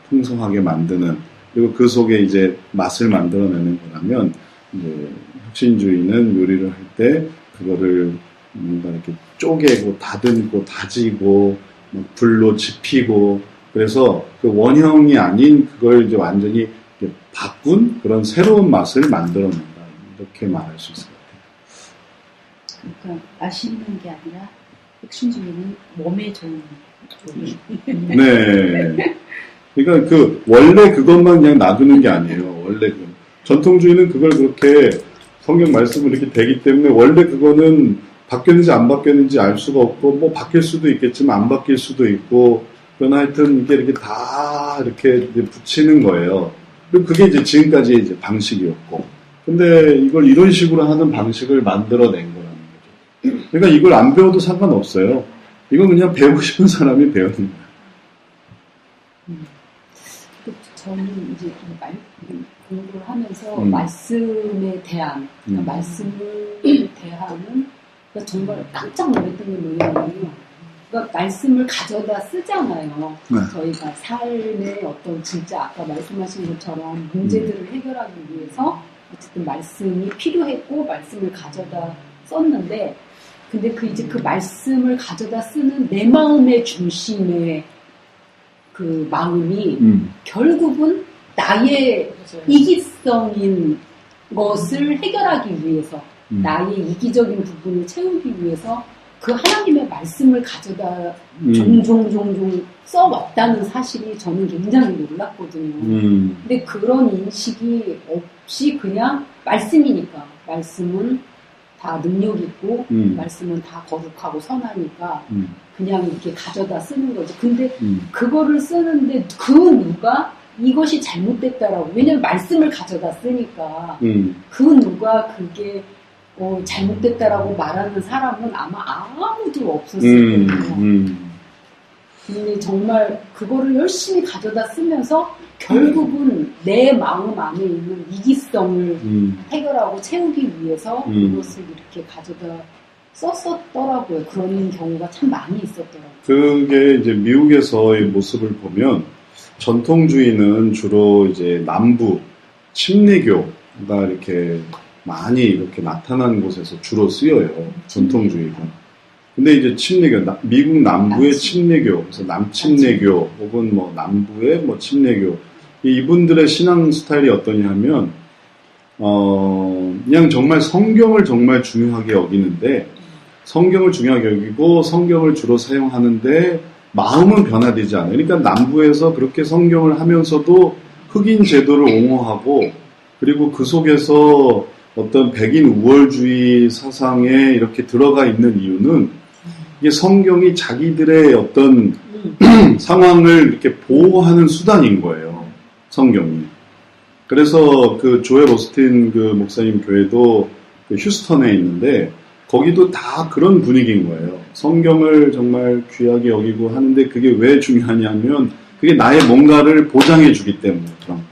A: 풍성하게 만드는 그리고 그 속에 이제 맛을 만들어내는 거라면 이제 혁신주의는 요리를 할 때 그거를 뭔가 이렇게 쪼개고 다듬고 다지고 불로 지피고 그래서 그 원형이 아닌 그걸 이제 완전히 바꾼 그런 새로운 맛을 만들어낸다 이렇게 말할 수 있을 것 같아요.
C: 그러니까 맛있는 게 아니라 혁신주의는 몸에 좋은 요리.
A: 네. 그러니까 그 원래 그것만 그냥 놔두는 게 아니에요. 원래 전통주의는 그걸 그렇게 성경 말씀을 이렇게 되기 때문에 원래 그거는 바뀌었는지 안 바뀌었는지 알 수가 없고 뭐 바뀔 수도 있겠지만 안 바뀔 수도 있고 그러나 하여튼 이게 이렇게 다 이렇게 붙이는 거예요. 그리고 그게 이제 지금까지 이제 방식이었고 근데 이걸 이런 식으로 하는 방식을 만들어낸 거라는 거죠. 그러니까 이걸 안 배워도 상관없어요. 이건 그냥 배우고 싶은 사람이 배우는 거예요.
C: 저는 이제 공부를 하면서 말씀에 대한 그러니까 말씀을 대하는 그러니까 정말 깜짝 놀랐던 게 뭐냐면요. 그러니까 말씀을 가져다 쓰잖아요.
A: 네.
C: 저희가 삶의 어떤 진짜 아까 말씀하신 것처럼 문제들을 해결하기 위해서 어쨌든 말씀이 필요했고 말씀을 가져다 썼는데 근데 이제 그 말씀을 가져다 쓰는 내 마음의 중심의 그 마음이 결국은 나의 이기성인 것을 해결하기 위해서 나의 이기적인 부분을 채우기 위해서 그 하나님의 말씀을 가져다 종종 써왔다는 사실이 저는 굉장히 놀랐거든요. 근데 그런 인식이 없이 그냥 말씀이니까 말씀은 다 능력 있고 말씀은 다 거룩하고 선하니까 그냥 이렇게 가져다 쓰는 거지. 근데 그거를 쓰는데 그 누가 이것이 잘못됐다라고 왜냐면 말씀을 가져다 쓰니까 그 누가 그게 잘못됐다라고 말하는 사람은 아마 아무도 없었을 거예요. 근데 정말 그거를 열심히 가져다 쓰면서 결국은 내 마음 안에 있는 이기성을 해결하고 채우기 위해서 그것을 이렇게 가져다 썼었더라고요. 그런 경우가 참 많이 있었더라고요.
A: 그게 이제 미국에서의 모습을 보면 전통주의는 주로 이제 남부 침례교가 이렇게 많이 이렇게 나타난 곳에서 주로 쓰여요. 전통주의가. 근데 이제 침례교, 미국 남부의 침례교, 그래서 남침례교 혹은 뭐 남부의 뭐 침례교 이분들의 신앙 스타일이 어떠냐 하면 그냥 정말 성경을 정말 중요하게 여기는데 성경을 중요하게 여기고 성경을 주로 사용하는데 마음은 변화되지 않아요. 그러니까 남부에서 그렇게 성경을 하면서도 흑인 제도를 옹호하고 그리고 그 속에서 어떤 백인 우월주의 사상에 이렇게 들어가 있는 이유는 이게 성경이 자기들의 어떤 상황을 이렇게 보호하는 수단인 거예요. 성경이. 그래서 그 조엘 오스틴 그 목사님 교회도 그 휴스턴에 있는데 거기도 다 그런 분위기인 거예요. 성경을 정말 귀하게 여기고 하는데 그게 왜 중요하냐면 그게 나의 뭔가를 보장해 주기 때문에 그런 거.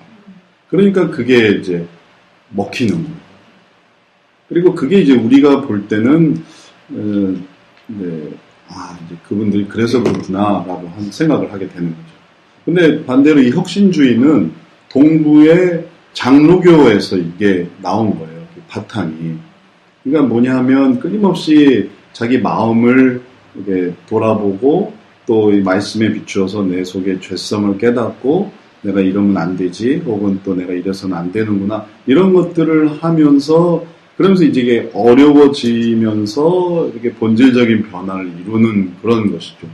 A: 그러니까 그게 이제 먹히는 거예요. 그리고 그게 이제 우리가 볼 때는 이제 그분들이 그래서 그렇구나라고 생각을 하게 되는 거죠. 근데 반대로 이 혁신주의는 동부의 장로교에서 이게 나온 거예요. 바탕이. 그러니까 뭐냐 하면 끊임없이 자기 마음을 이렇게 돌아보고 또 이 말씀에 비추어서 내 속의 죄성을 깨닫고 내가 이러면 안 되지 혹은 또 내가 이래서는 안 되는구나 이런 것들을 하면서 그러면서 이제 이게 어려워지면서 이렇게 본질적인 변화를 이루는 그런 것이죠.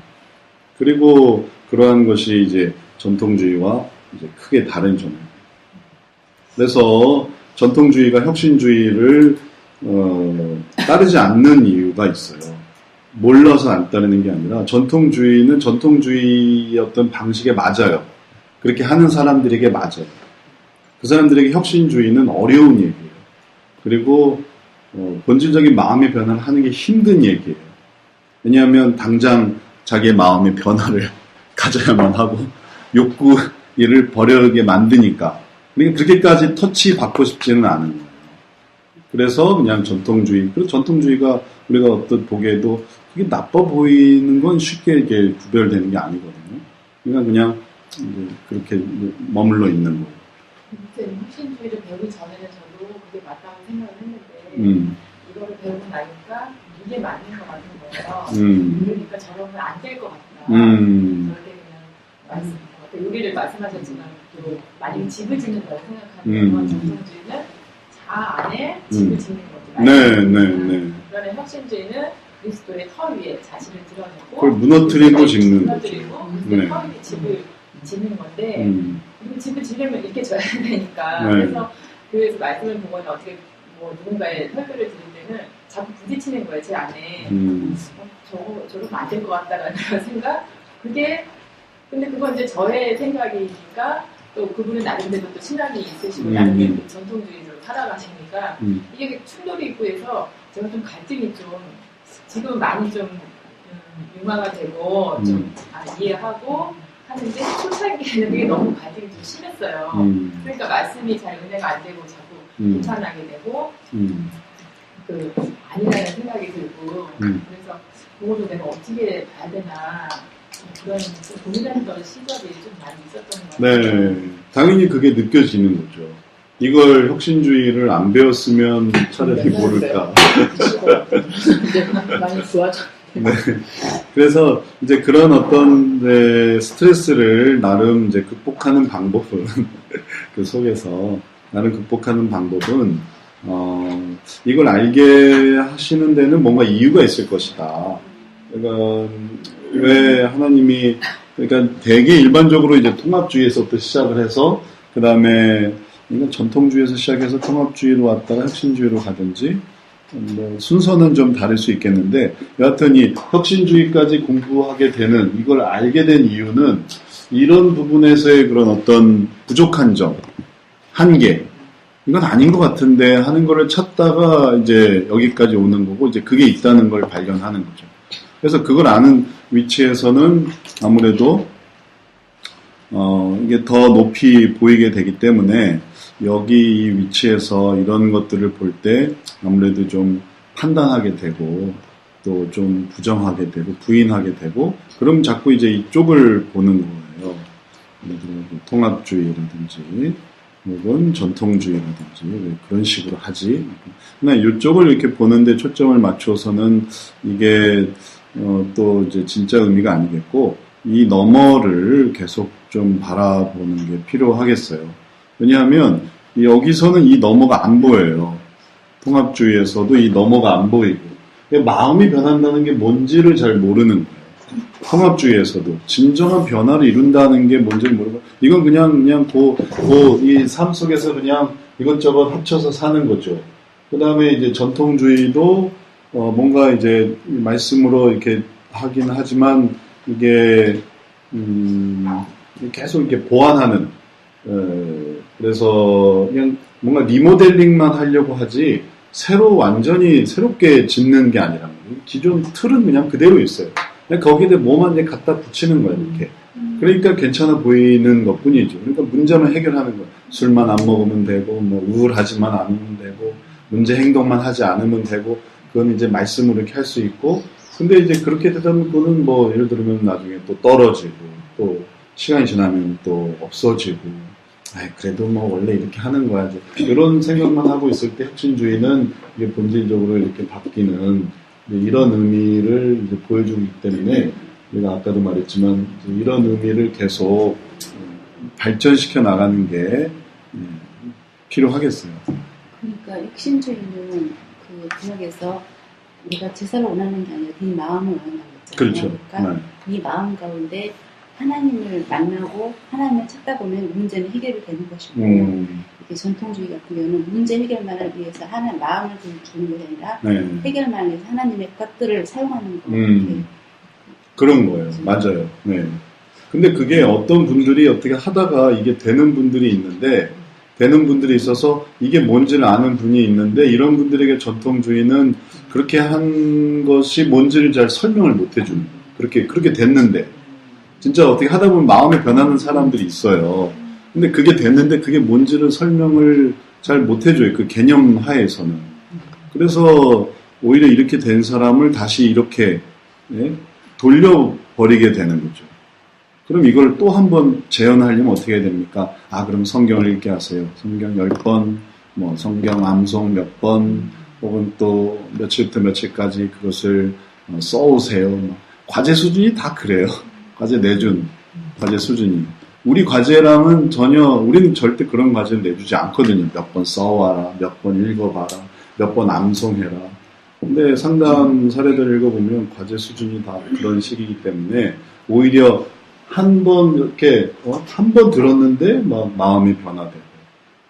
A: 그리고 그러한 것이 이제 전통주의와 이제 크게 다른 점입니다. 그래서 전통주의가 혁신주의를 따르지 않는 이유가 있어요. 몰라서 안 따르는 게 아니라 전통주의는 전통주의의 어떤 방식에 맞아요. 그렇게 하는 사람들에게 맞아요. 그 사람들에게 혁신주의는 어려운 얘기예요. 그리고 본질적인 마음의 변화를 하는 게 힘든 얘기예요. 왜냐하면 당장 자기의 마음의 변화를 가져야만 하고 욕구를 버려게 만드니까. 그러니까 그렇게까지 터치 받고 싶지는 않은 거예요. 그래서 그냥 전통주의, 그리고 전통주의가 우리가 어떤 보기에도 그게 나빠 보이는 건 쉽게 이렇게 구별되는 게 아니거든요. 그러니까 그냥 이제 그렇게 머물러 있는 거예요.
D: 혁신주의를 배우기 전에는 저도 그게 맞다고 생각을 했는데 이거를 배우고 나니까 이게 맞는 것 같은 거예요. 그러니까 저러면 안 될 것 같다. 그렇게 그냥 요리를 말씀하셨지만 또 만약에 집을 짓는다고 생각하면 전통주의는 자 안에 집을 짓는 거죠.
A: 네.
D: 그러나 혁신주의는 그리스도의 터 위에 자신을 드러내고
A: 그걸 무너뜨리고 짓는 거죠.
D: 그리스도의 터 위에 집을 짓는 건데 그리고 집을 지려면 이렇게 져야 되니까 그래서 교회에서 말씀을 보거나 어떻게 누군가의 설교를 들을 때는 자꾸 부딪히는 거예요. 제 안에 저러면 안 될 것 같다라는 생각. 근데 그건 이제 저의 생각이니까 또 그분은 나름대로 또 신앙이 있으시고 나름대로 전통주의로 살아가시니까 이게 충돌이 있고 해서 제가 좀 갈등이 좀 지금 많이 좀 유망화되고 좀 이해하고 하는데 초창기에는 그게 너무 갈등이 좀 심했어요. 그러니까 말씀이 잘 은혜가 안 되고 자꾸 비판하게 되고 아니라는 생각이 들고 그래서 그거를 내가 어떻게 봐야 되나 그런 고민했던 시절이 좀 많이 있었던 것 같아요.
A: 네, 당연히 그게 느껴지는 거죠. 이걸 혁신주의를 안 배웠으면 차라리 모를까.
B: 많이 좋아져.
A: 네. 그래서 이제 그런 어떤 스트레스를 나름 이제 극복하는 방법은 그 속에서 나름 극복하는 방법은 이걸 알게 하시는 데는 뭔가 이유가 있을 것이다. 그러니까 왜 하나님이 그러니까 되게 일반적으로 이제 통합주의에서부터 시작을 해서 그 다음에 전통주의에서 시작해서 통합주의로 왔다가 혁신주의로 가든지 순서는 좀 다를 수 있겠는데 여하튼 이 혁신주의까지 공부하게 되는 이걸 알게 된 이유는 이런 부분에서의 그런 어떤 부족한 점, 한계 이건 아닌 것 같은데 하는 거를 찾다가 이제 여기까지 오는 거고 이제 그게 있다는 걸 발견하는 거죠. 그래서 그걸 아는 위치에서는 아무래도 이게 더 높이 보이게 되기 때문에 여기 이 위치에서 이런 것들을 볼 때 아무래도 좀 판단하게 되고 또 좀 부정하게 되고 부인하게 되고 그럼 자꾸 이제 이쪽을 보는 거예요. 예를 들어 통합주의라든지 혹은 전통주의라든지 왜 그런 식으로 하지. 그냥 이쪽을 이렇게 보는데 초점을 맞춰서는 이게 또 이제 진짜 의미가 아니겠고 이 너머를 계속 좀 바라보는 게 필요하겠어요. 왜냐하면 여기서는 이 너머가 안 보여요. 통합주의에서도 이 너머가 안 보이고 마음이 변한다는 게 뭔지를 잘 모르는 거예요. 통합주의에서도 진정한 변화를 이룬다는 게 뭔지를 모르고 이건 그냥 이 삶 속에서 그냥 이것저것 합쳐서 사는 거죠. 그 다음에 이제 전통주의도 뭔가 이제 말씀으로 이렇게 하긴 하지만 이게 계속 이렇게 보완하는 그래서 그냥 뭔가 리모델링만 하려고 하지 완전히 새롭게 짓는 게 아니라 기존 틀은 그냥 그대로 있어요. 그냥 거기에 뭐만 이제 갖다 붙이는 거예요, 이렇게. 그러니까 괜찮아 보이는 것뿐이죠. 그러니까 문제만 해결하는 거예요. 술만 안 먹으면 되고, 뭐 우울하지만 않으면 되고, 문제 행동만 하지 않으면 되고, 그건 이제 말씀으로 이렇게 할 수 있고, 근데 이제 그렇게 되다 보면 그거는 뭐 예를 들면 나중에 또 떨어지고, 또 시간이 지나면 또 없어지고, 아이, 그래도 뭐 원래 이렇게 하는 거야. 이런 생각만 하고 있을 때 혁신주의는 이게 본질적으로 이렇게 바뀌는 이런 의미를 이제 보여주기 때문에 우리가 아까도 말했지만 이런 의미를 계속 발전시켜 나가는 게 필요하겠어요.
E: 그러니까 혁신주의는 그 구역에서 내가 제사를 원하는 게 아니라 네 마음을 원하는 거잖아요.
A: 그렇죠.
E: 그러니까 네 마음 가운데 하나님을 만나고 하나님을 찾다 보면 문제는 해결이 되는 것이고 이렇게 전통주의 같은 경우는 문제 해결만을 위해서 하나님 마음을 주는 것이 아니라 해결만을 위해서 하나님의 것들을 사용하는 거.
A: 그런 거예요. 맞아요. 네. 근데 그게 어떤 분들이 어떻게 하다가 이게 되는 분들이 있는데 되는 분들이 있어서 이게 뭔지를 아는 분이 있는데 이런 분들에게 전통주의는 그렇게 한 것이 뭔지를 잘 설명을 못 해주는 그렇게 됐는데 진짜 어떻게 하다 보면 마음이 변하는 사람들이 있어요. 근데 그게 됐는데 그게 뭔지를 설명을 잘 못 해줘요. 그 개념 하에서는. 그래서 오히려 이렇게 된 사람을 다시 이렇게 돌려버리게 되는 거죠. 그럼 이걸 또 한 번 재현하려면 어떻게 해야 됩니까? 그럼 성경을 읽게 하세요. 성경 10번, 뭐 성경 암송 몇 번, 혹은 또 며칠부터 며칠까지 그것을 써오세요. 과제 수준이 다 그래요. 과제 내준 과제 수준이. 우리 과제랑은 우리는 절대 그런 과제를 내주지 않거든요. 몇 번 써와라, 몇 번 읽어봐라, 몇 번 암송해라. 근데 상담 사례들을 읽어보면 과제 수준이 다 그런 식이기 때문에 오히려 한 번 이렇게 한 번 들었는데 막 마음이 변화되고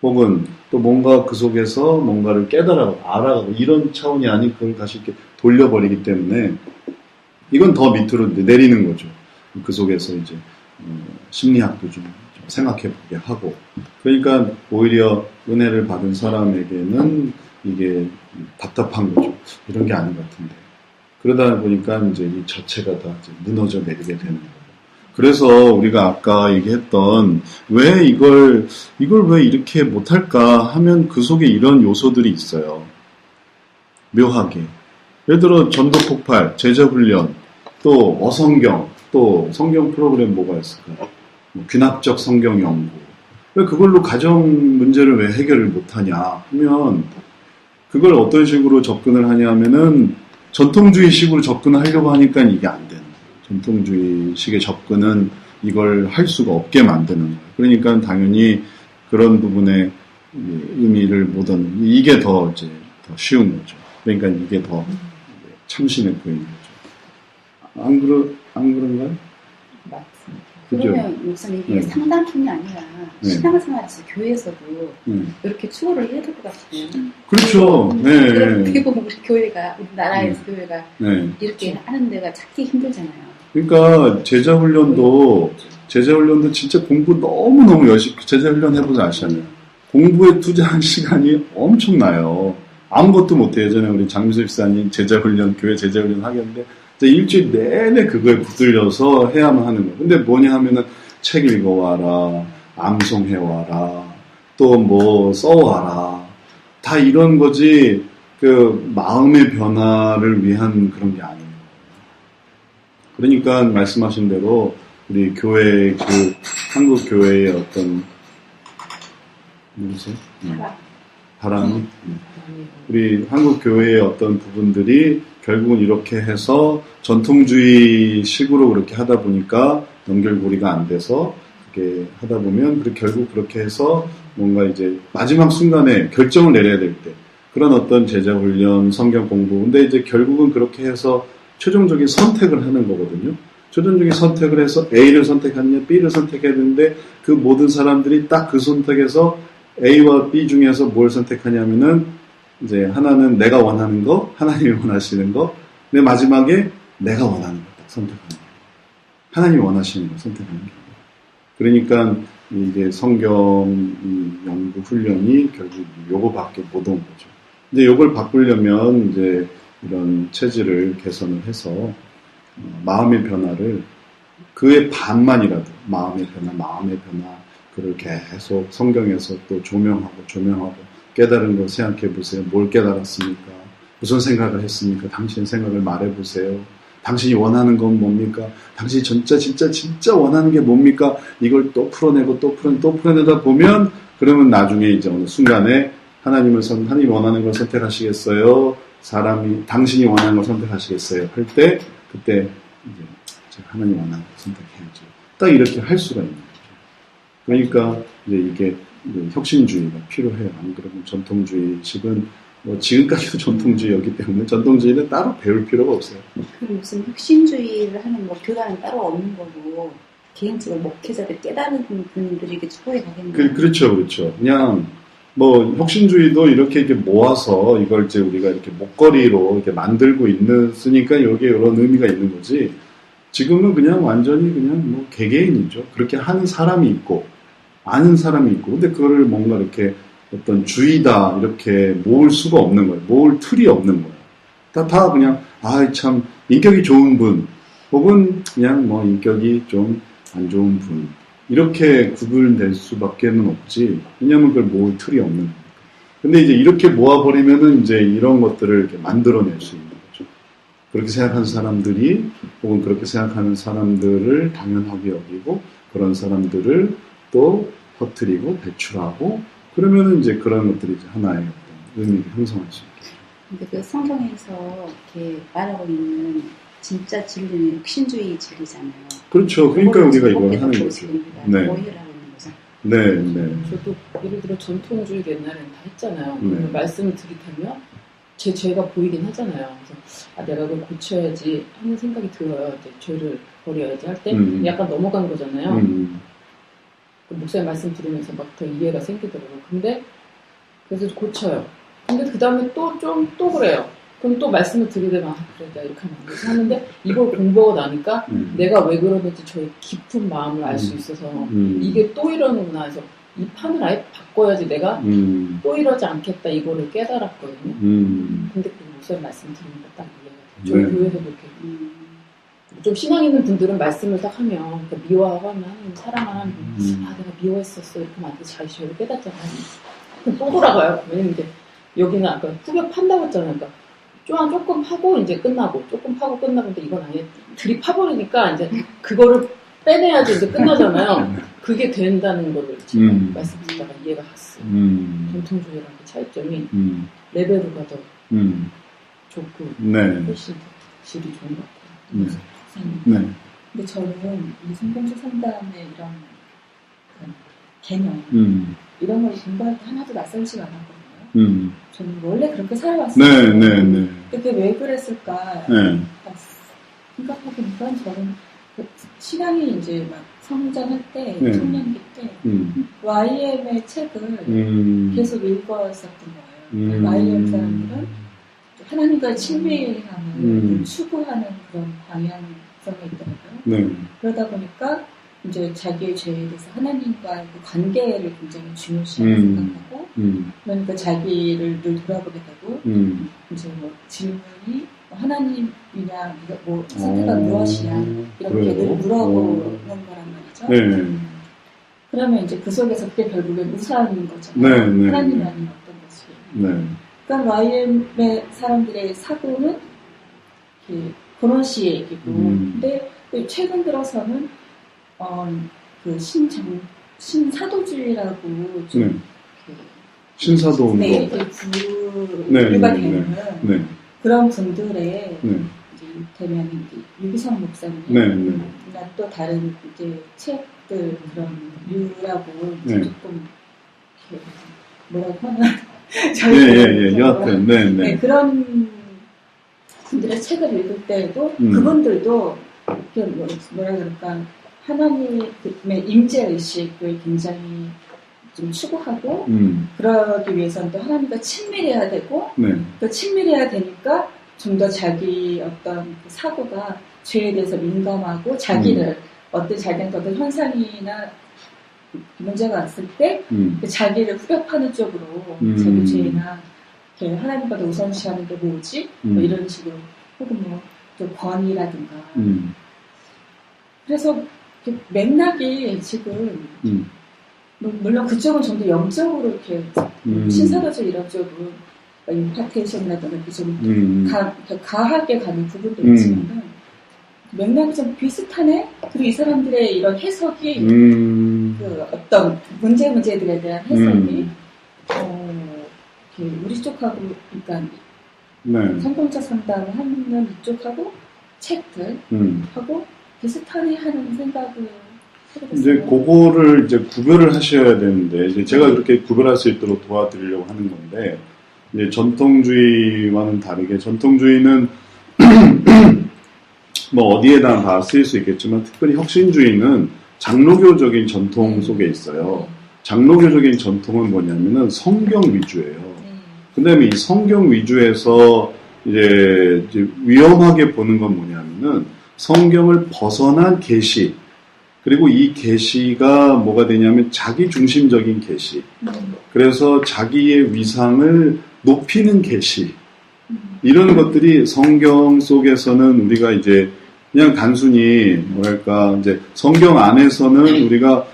A: 혹은 또 뭔가 그 속에서 뭔가를 깨달아가고 알아가고 이런 차원이 아닌 그걸 다시 이렇게 돌려버리기 때문에 이건 더 밑으로 내리는 거죠. 그 속에서 이제 심리학도 좀 생각해보게 하고 그러니까 오히려 은혜를 받은 사람에게는 이게 답답한 거죠. 이런 게 아닌 것 같은데 그러다 보니까 이제 이 자체가 다 이제 무너져 내리게 되는 거예요. 그래서 우리가 아까 얘기했던 왜 이걸 왜 이렇게 못할까 하면 그 속에 이런 요소들이 있어요. 묘하게. 예를 들어 전도폭발, 제자훈련, 또 어성경, 또 성경 프로그램 뭐가 있을까? 귀납적 성경 연구. 왜 그걸로 가정 문제를 왜 해결을 못하냐 하면 그걸 어떤 식으로 접근을 하냐면은 전통주의식으로 접근하려고 하니까 이게 안 되는 거예요. 전통주의식의 접근은 이걸 할 수가 없게 만드는 거예요. 그러니까 당연히 그런 부분의 의미를 못 얻는 이게 더 이제 더 쉬운 거죠. 그러니까 이게 더 참신해 보이는 거죠. 안 그런가요?
E: 맞습니다.
A: 그죠?
E: 그러면 목사님 이게 상담뿐이 아니라 신앙생활에서 교회에서도 이렇게 추구를 해야 될 것 같아요.
A: 그렇죠. 네.
E: 어떻게 보면 우리 교회가 우리 나라에서 교회가 이렇게 하는 데가 찾기 힘들잖아요.
A: 그러니까 제자훈련도 진짜 공부 너무너무 열심히 제자훈련 해보자 아시잖아요. 공부에 투자한 시간이 엄청나요. 아무것도 못해요. 예전에 우리 장미수 집사님 교회 제자훈련 하겠는데 일주일 내내 그거에 붙들려서 해야만 하는 거예요. 근데 뭐냐 하면은 책 읽어와라, 암송해와라, 또 뭐 써와라. 다 이런 거지, 그 마음의 변화를 위한 그런 게 아니에요. 그러니까 말씀하신 대로 우리 교회, 한국 교회의 어떤, 누구세요? 바람이? 우리 한국 교회의 어떤 부분들이 결국은 이렇게 해서 전통주의 식으로 그렇게 하다 보니까 연결고리가 안 돼서 그렇게 하다 보면 결국 그렇게 해서 뭔가 이제 마지막 순간에 결정을 내려야 될 때 그런 어떤 제자훈련, 성경 공부 근데 이제 결국은 그렇게 해서 최종적인 선택을 하는 거거든요. 최종적인 선택을 해서 A를 선택하느냐 B를 선택해야 되는데 그 모든 사람들이 딱 그 선택에서 A와 B 중에서 뭘 선택하냐면은 이제 하나는 내가 원하는 거, 하나님이 원하시는 거, 근데 마지막에 내가 원하는 거 딱 선택하는 거예요. 하나님이 원하시는 거 선택하는 거예요. 그러니까 이게 성경 연구 훈련이 결국 요거밖에 못 온 거죠. 근데 요걸 바꾸려면 이제 이런 체질을 개선을 해서 마음의 변화를 그의 반만이라도 마음의 변화, 그를 계속 성경에서 또 조명하고 깨달은 걸 생각해 보세요. 뭘 깨달았습니까? 무슨 생각을 했습니까? 당신의 생각을 말해 보세요. 당신이 원하는 건 뭡니까? 당신이 진짜 원하는 게 뭡니까? 이걸 또 풀어내다 보면, 그러면 나중에 이제 어느 순간에 하나님이 원하는 걸 선택하시겠어요? 당신이 원하는 걸 선택하시겠어요? 할 때, 그때 이제 하나님 원하는 걸 선택해야죠. 딱 이렇게 할 수가 있는 거죠. 그러니까 이제 이게 혁신주의가 필요해요. 안 그러면 전통주의식은 지금까지도 전통주의였기 때문에 전통주의는 따로 배울 필요가 없어요.
E: 그럼 무슨 혁신주의를 하는 교단은 따로 없는 거고 개인적으로 목회자들 깨달은 분들이 이렇게 축복에 가겠네요.
A: 그렇죠. 그냥 혁신주의도 이렇게 모아서 이걸 이제 우리가 이렇게 목걸이로 이렇게 만들고 있으니까 여기에 이런 의미가 있는 거지. 지금은 그냥 완전히 그냥 개개인이죠. 그렇게 하는 사람이 있고 아는 사람이 있고, 근데 그거를 뭔가 이렇게 어떤 주의다 이렇게 모을 수가 없는 거예요. 모을 틀이 없는 거예요. 다 그냥 참 인격이 좋은 분 혹은 그냥 인격이 좀 안 좋은 분 이렇게 구분될 수밖에는 없지. 왜냐하면 그걸 모을 틀이 없는 거니까. 근데 이제 이렇게 모아버리면은 이제 이런 것들을 이렇게 만들어낼 수 있는 거죠. 그렇게 생각하는 사람들이 혹은 그렇게 생각하는 사람들을 당연하게 여기고 그런 사람들을 또 퍼뜨리고 배출하고 그러면은 이제 그런 것들이 이제 하나의 어떤 의미를 형성할 수 있겠죠.
E: 근데 그 성경에서 이렇게 말하고 있는 진짜 진리는 혁신주의 진리잖아요.
A: 그렇죠. 그러니까 우리가 이걸 하는 거죠.
E: 네.
A: 네.
B: 저도 예를 들어 전통주의 옛날에는 다 했잖아요. 말씀을 들이대면 제 죄가 보이긴 하잖아요. 그래서 내가 그걸 고쳐야지 하는 생각이 들어요. 이제 죄를 버려야지 할 때 약간 넘어간 거잖아요. 그 목사님 말씀 들으면서 막 더 이해가 생기더라고요. 근데 그래서 고쳐요. 근데 그 다음에 또 그래요. 그럼 또 말씀을 들이대면 그래 내가 이렇게 하면 안 되지 하는데 이걸 공부하고 나니까 내가 왜 그러는지 저의 깊은 마음을 알 수 있어서 이게 또 이러는구나 해서 이 판을 아예 바꿔야지 내가 또 이러지 않겠다 이거를 깨달았거든요. 근데 그 목사님 말씀 들으니까 딱 이해가 돼요. 저희 교회에서도 이렇게 좀 신앙 있는 분들은 말씀을 딱 하면 미워하고 하면 사랑하는 내가 미워했었어 이렇게 하면 안 돼. 자기 죄를 깨닫잖아요. 그럼 또 돌아가요. 왜냐면 이제 여기는 아까 후벼 판다고 했잖아요. 그러니까 조금 파고 이제 끝나고 조금 파고 끝나고 근데 이건 아예 들이파버리니까 이제 그거를 빼내야지 이제 끝나잖아요. 그게 된다는 거를 제가 말씀 듣다가 이해가 갔어요. 전통주의랑 그 차이점이 레벨로가 더 좋고 훨씬 더 질이 좋은 것 같아요.
D: 네. 근데 저는 이 성경적 상담의 이런 개념 이런 걸 공부할 때 하나도 낯설지가 않았거든요. 저는 원래 그렇게 살아왔어요.
A: 네.
D: 그게 왜 그랬을까 생각해보니까 저는 신앙이 이제 막 성장할 때, 청년기 때 YM의 책을 계속 읽었었던 거예요. YM 사람들은 하나님과 친밀함을 추구하는 그런 방향성이 있더라고요. 그러다 보니까 이제 자기의 죄에 대해서 하나님과의 그 관계를 굉장히 중요시하게 생각하고, 그러니까 자기를 늘 돌아보게 되고, 이제 질문이 하나님이냐, 선택가 무엇이냐, 이렇게 늘 물어보는 거란 말이죠. 그러면 이제 그 속에서 그게 결국엔 우상인 거잖아요. 하나님이 아닌 어떤 것이. 그러니까 YM의 사람들의 사고는 그런 식의 얘기고, 근데 최근 들어서는 그 신사도주의라고 좀
A: 신사도
D: 분류가 되는 그런 분들의 이제 되면 유기성 목사님 또 다른 이제 책들 그런 류라고 조금 이렇게 뭐라고 하나
A: 여하튼
D: 그런 분들의 책을 읽을 때도 그분들도 이렇게 뭐라 그럴까 하나님의 임재 의식을 굉장히 좀 추구하고 그러기 위해서는 또 하나님과 친밀해야 되고 또 친밀해야 되니까 좀 더 자기 어떤 그 사고가 죄에 대해서 민감하고 자기를 자기한테 어떤 현상이나 문제가 왔을 때 자기를 후벼파는 쪽으로 자기 죄나 하나님보다 우선시하는 게 뭐지? 뭐 이런 식으로 혹은 뭐 또 권위라든가
B: 그래서 맥락이 지금 물론 그쪽은 좀 더 영적으로 이렇게 신사도적 이런 쪽은 임파테이션이라든가 좀 가하게 가는 부분도 있지만 맥락이 좀 비슷하네. 그리고 이 사람들의 이런 해석이 그 어떤 문제들에 대한 해석이 우리 쪽하고 그러니까
A: 네.
B: 성경적 상담을 하는 이쪽하고 책들 하고 비슷하네 하는 생각을 하게 됐어요.
A: 이제 그거를 이제 구별을 하셔야 되는데 이제 제가 그렇게 구별할 수 있도록 도와드리려고 하는 건데 이제 전통주의와는 다르게 전통주의는 뭐 어디에나 다 쓰일 수 있겠지만 특별히 혁신주의는 장로교적인 전통 속에 있어요. 장로교적인 전통은 뭐냐면은 성경 위주예요. 그다음에 이 성경 위주에서 이제 위험하게 보는 건 뭐냐면은 성경을 벗어난 계시 그리고 이 계시가 뭐가 되냐면 자기 중심적인 계시. 그래서 자기의 위상을 높이는 계시. 이런 것들이 성경 속에서는 우리가 이제 그냥 단순히 뭐랄까 이제 성경 안에서는 우리가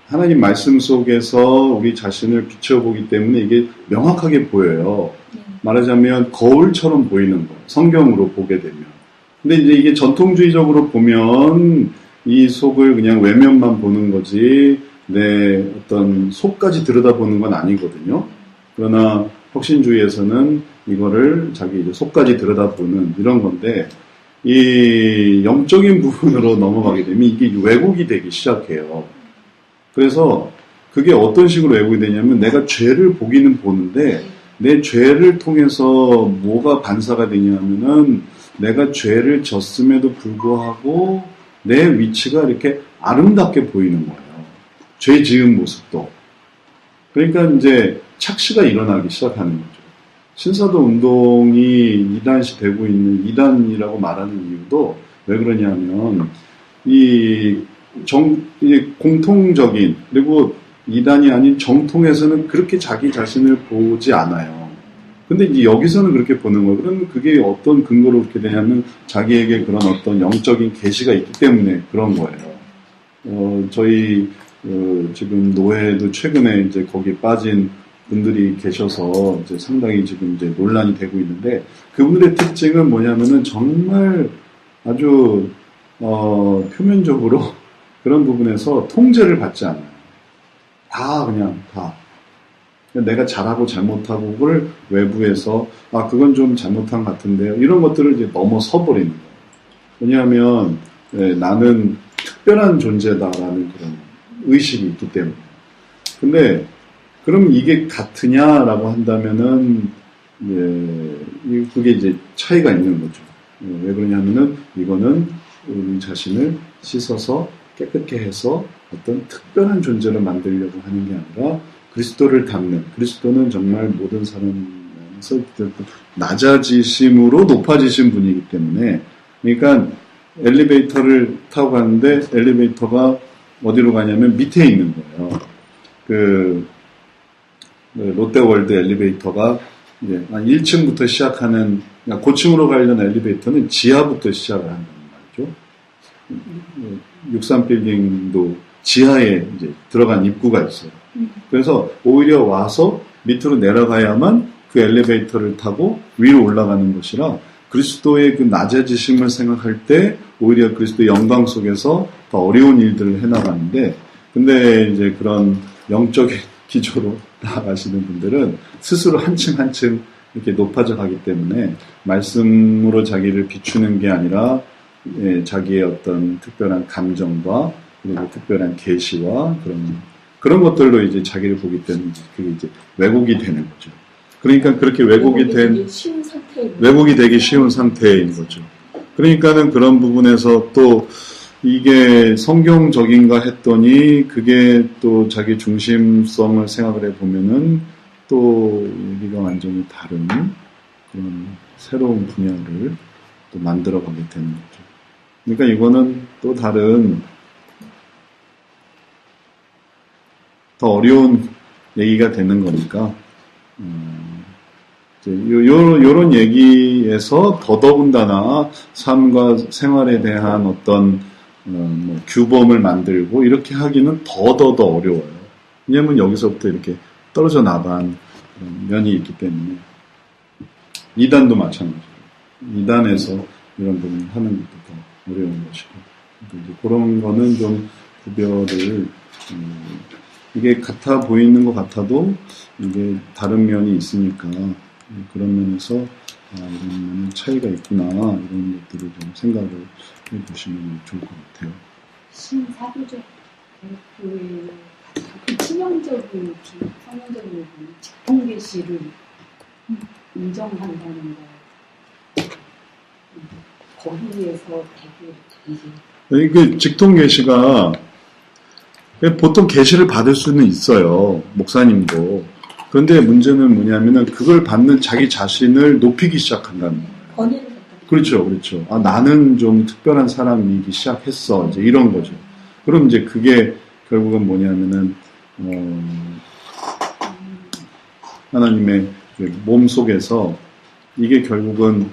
A: 하나님 말씀 속에서 우리 자신을 비춰보기 때문에 이게 명확하게 보여요. 말하자면 거울처럼 보이는 거. 성경으로 보게 되면. 근데 이제 이게 전통주의적으로 보면 이 속을 그냥 외면만 보는 거지 내 어떤 속까지 들여다보는 건 아니거든요. 그러나 혁신주의에서는 이거를 자기 이제 속까지 들여다보는 이런 건데 이 영적인 부분으로 넘어가게 되면 이게 왜곡이 되기 시작해요. 그래서 그게 어떤 식으로 왜곡이 되냐면 내가 죄를 보기는 보는데 내 죄를 통해서 뭐가 반사가 되냐면은 내가 죄를 졌음에도 불구하고 내 위치가 이렇게 아름답게 보이는 거예요. 죄 지은 모습도. 그러니까 이제 착시가 일어나기 시작하는 거죠. 신사도 운동이 이단시 되고 있는 이단이라고 말하는 이유도 왜 그러냐면 이 공통적인 그리고 이단이 아닌 정통에서는 그렇게 자기 자신을 보지 않아요. 근데 이제 여기서는 그렇게 보는 거예요. 그러면 그게 어떤 근거로 그렇게 되냐면 자기에게 그런 어떤 영적인 계시가 있기 때문에 그런 거예요. 저희 지금 노회도 최근에 이제 거기 빠진 분들이 계셔서 이제 상당히 지금 이제 논란이 되고 있는데 그분들의 특징은 뭐냐면은 정말 아주 표면적으로 그런 부분에서 통제를 받지 않아요. 다. 내가 잘하고 잘못하고 그걸 외부에서 그건 좀 잘못한 것 같은데요. 이런 것들을 이제 넘어서 버리는 거예요. 왜냐하면 나는 특별한 존재다라는 그런 의식이 있기 때문에. 근데 그럼 이게 같으냐라고 한다면은 그게 이제 차이가 있는 거죠. 왜 그러냐면은 이거는 우리 자신을 씻어서 깨끗게 해서 어떤 특별한 존재를 만들려고 하는 게 아니라 그리스도를 닮는, 그리스도는 정말 모든 사람에서 낮아지심으로 높아지신 분이기 때문에, 그러니까 엘리베이터를 타고 가는데 엘리베이터가 어디로 가냐면 밑에 있는 거예요. 롯데월드 엘리베이터가 이제 한 1층부터 시작하는, 그러니까 고층으로 가려는 엘리베이터는 지하부터 시작을 한다는 말이죠. 63빌딩도 지하에 이제 들어간 입구가 있어요. 그래서 오히려 와서 밑으로 내려가야만 그 엘리베이터를 타고 위로 올라가는 것이라 그리스도의 그 낮아지심을 생각할 때 오히려 그리스도의 영광 속에서 더 어려운 일들을 해나가는데, 근데 이제 그런 영적인 기조로 나아가시는 분들은 스스로 한층 한층 이렇게 높아져 가기 때문에 말씀으로 자기를 비추는 게 아니라 자기의 어떤 특별한 감정과 그리고 특별한 계시와 그런 것들로 이제 자기를 보기 때문에 그게 이제 왜곡이 되는 거죠. 그러니까 그렇게 왜곡이 되기 쉬운 상태인 거죠. 그러니까는 그런 부분에서 또 이게 성경적인가 했더니 그게 또 자기 중심성을 생각을 해보면은 또 여기가 완전히 다른 그런 새로운 분야를 또 만들어가게 되는 거죠. 그러니까 이거는 또 다른 더 어려운 얘기가 되는 거니까 요런 얘기에서 더더군다나 삶과 생활에 대한 어떤 뭐 규범을 만들고 이렇게 하기는 더 어려워요. 왜냐하면 여기서부터 이렇게 떨어져 나간 그런 면이 있기 때문에 이단도 마찬가지예요. 이단에서 이런 부분을 하는 것도 더 어려운 것이고 이제 그런 거는 좀 구별을 이게 같아 보이는 것 같아도 이게 다른 면이 있으니까 그런 면에서 이런 차이가 있구나 이런 것들을 좀 생각을 해보시면 좋을 것 같아요.
C: 신사도적 그 치명적인 성경적으로 보면 직통계시를 인정한다는 거 거기에서 되게
A: 이게 직통계시가 보통 계시를 받을 수는 있어요. 목사님도. 그런데 문제는 뭐냐면은 그걸 받는 자기 자신을 높이기 시작한다는 거예요.
E: 권위를
A: 그렇죠, 그렇죠. 아, 나는 좀 특별한 사람이기 시작했어. 이제 이런 거죠. 그럼 이제 그게 결국은 뭐냐면은, 하나님의 몸 속에서 이게 결국은,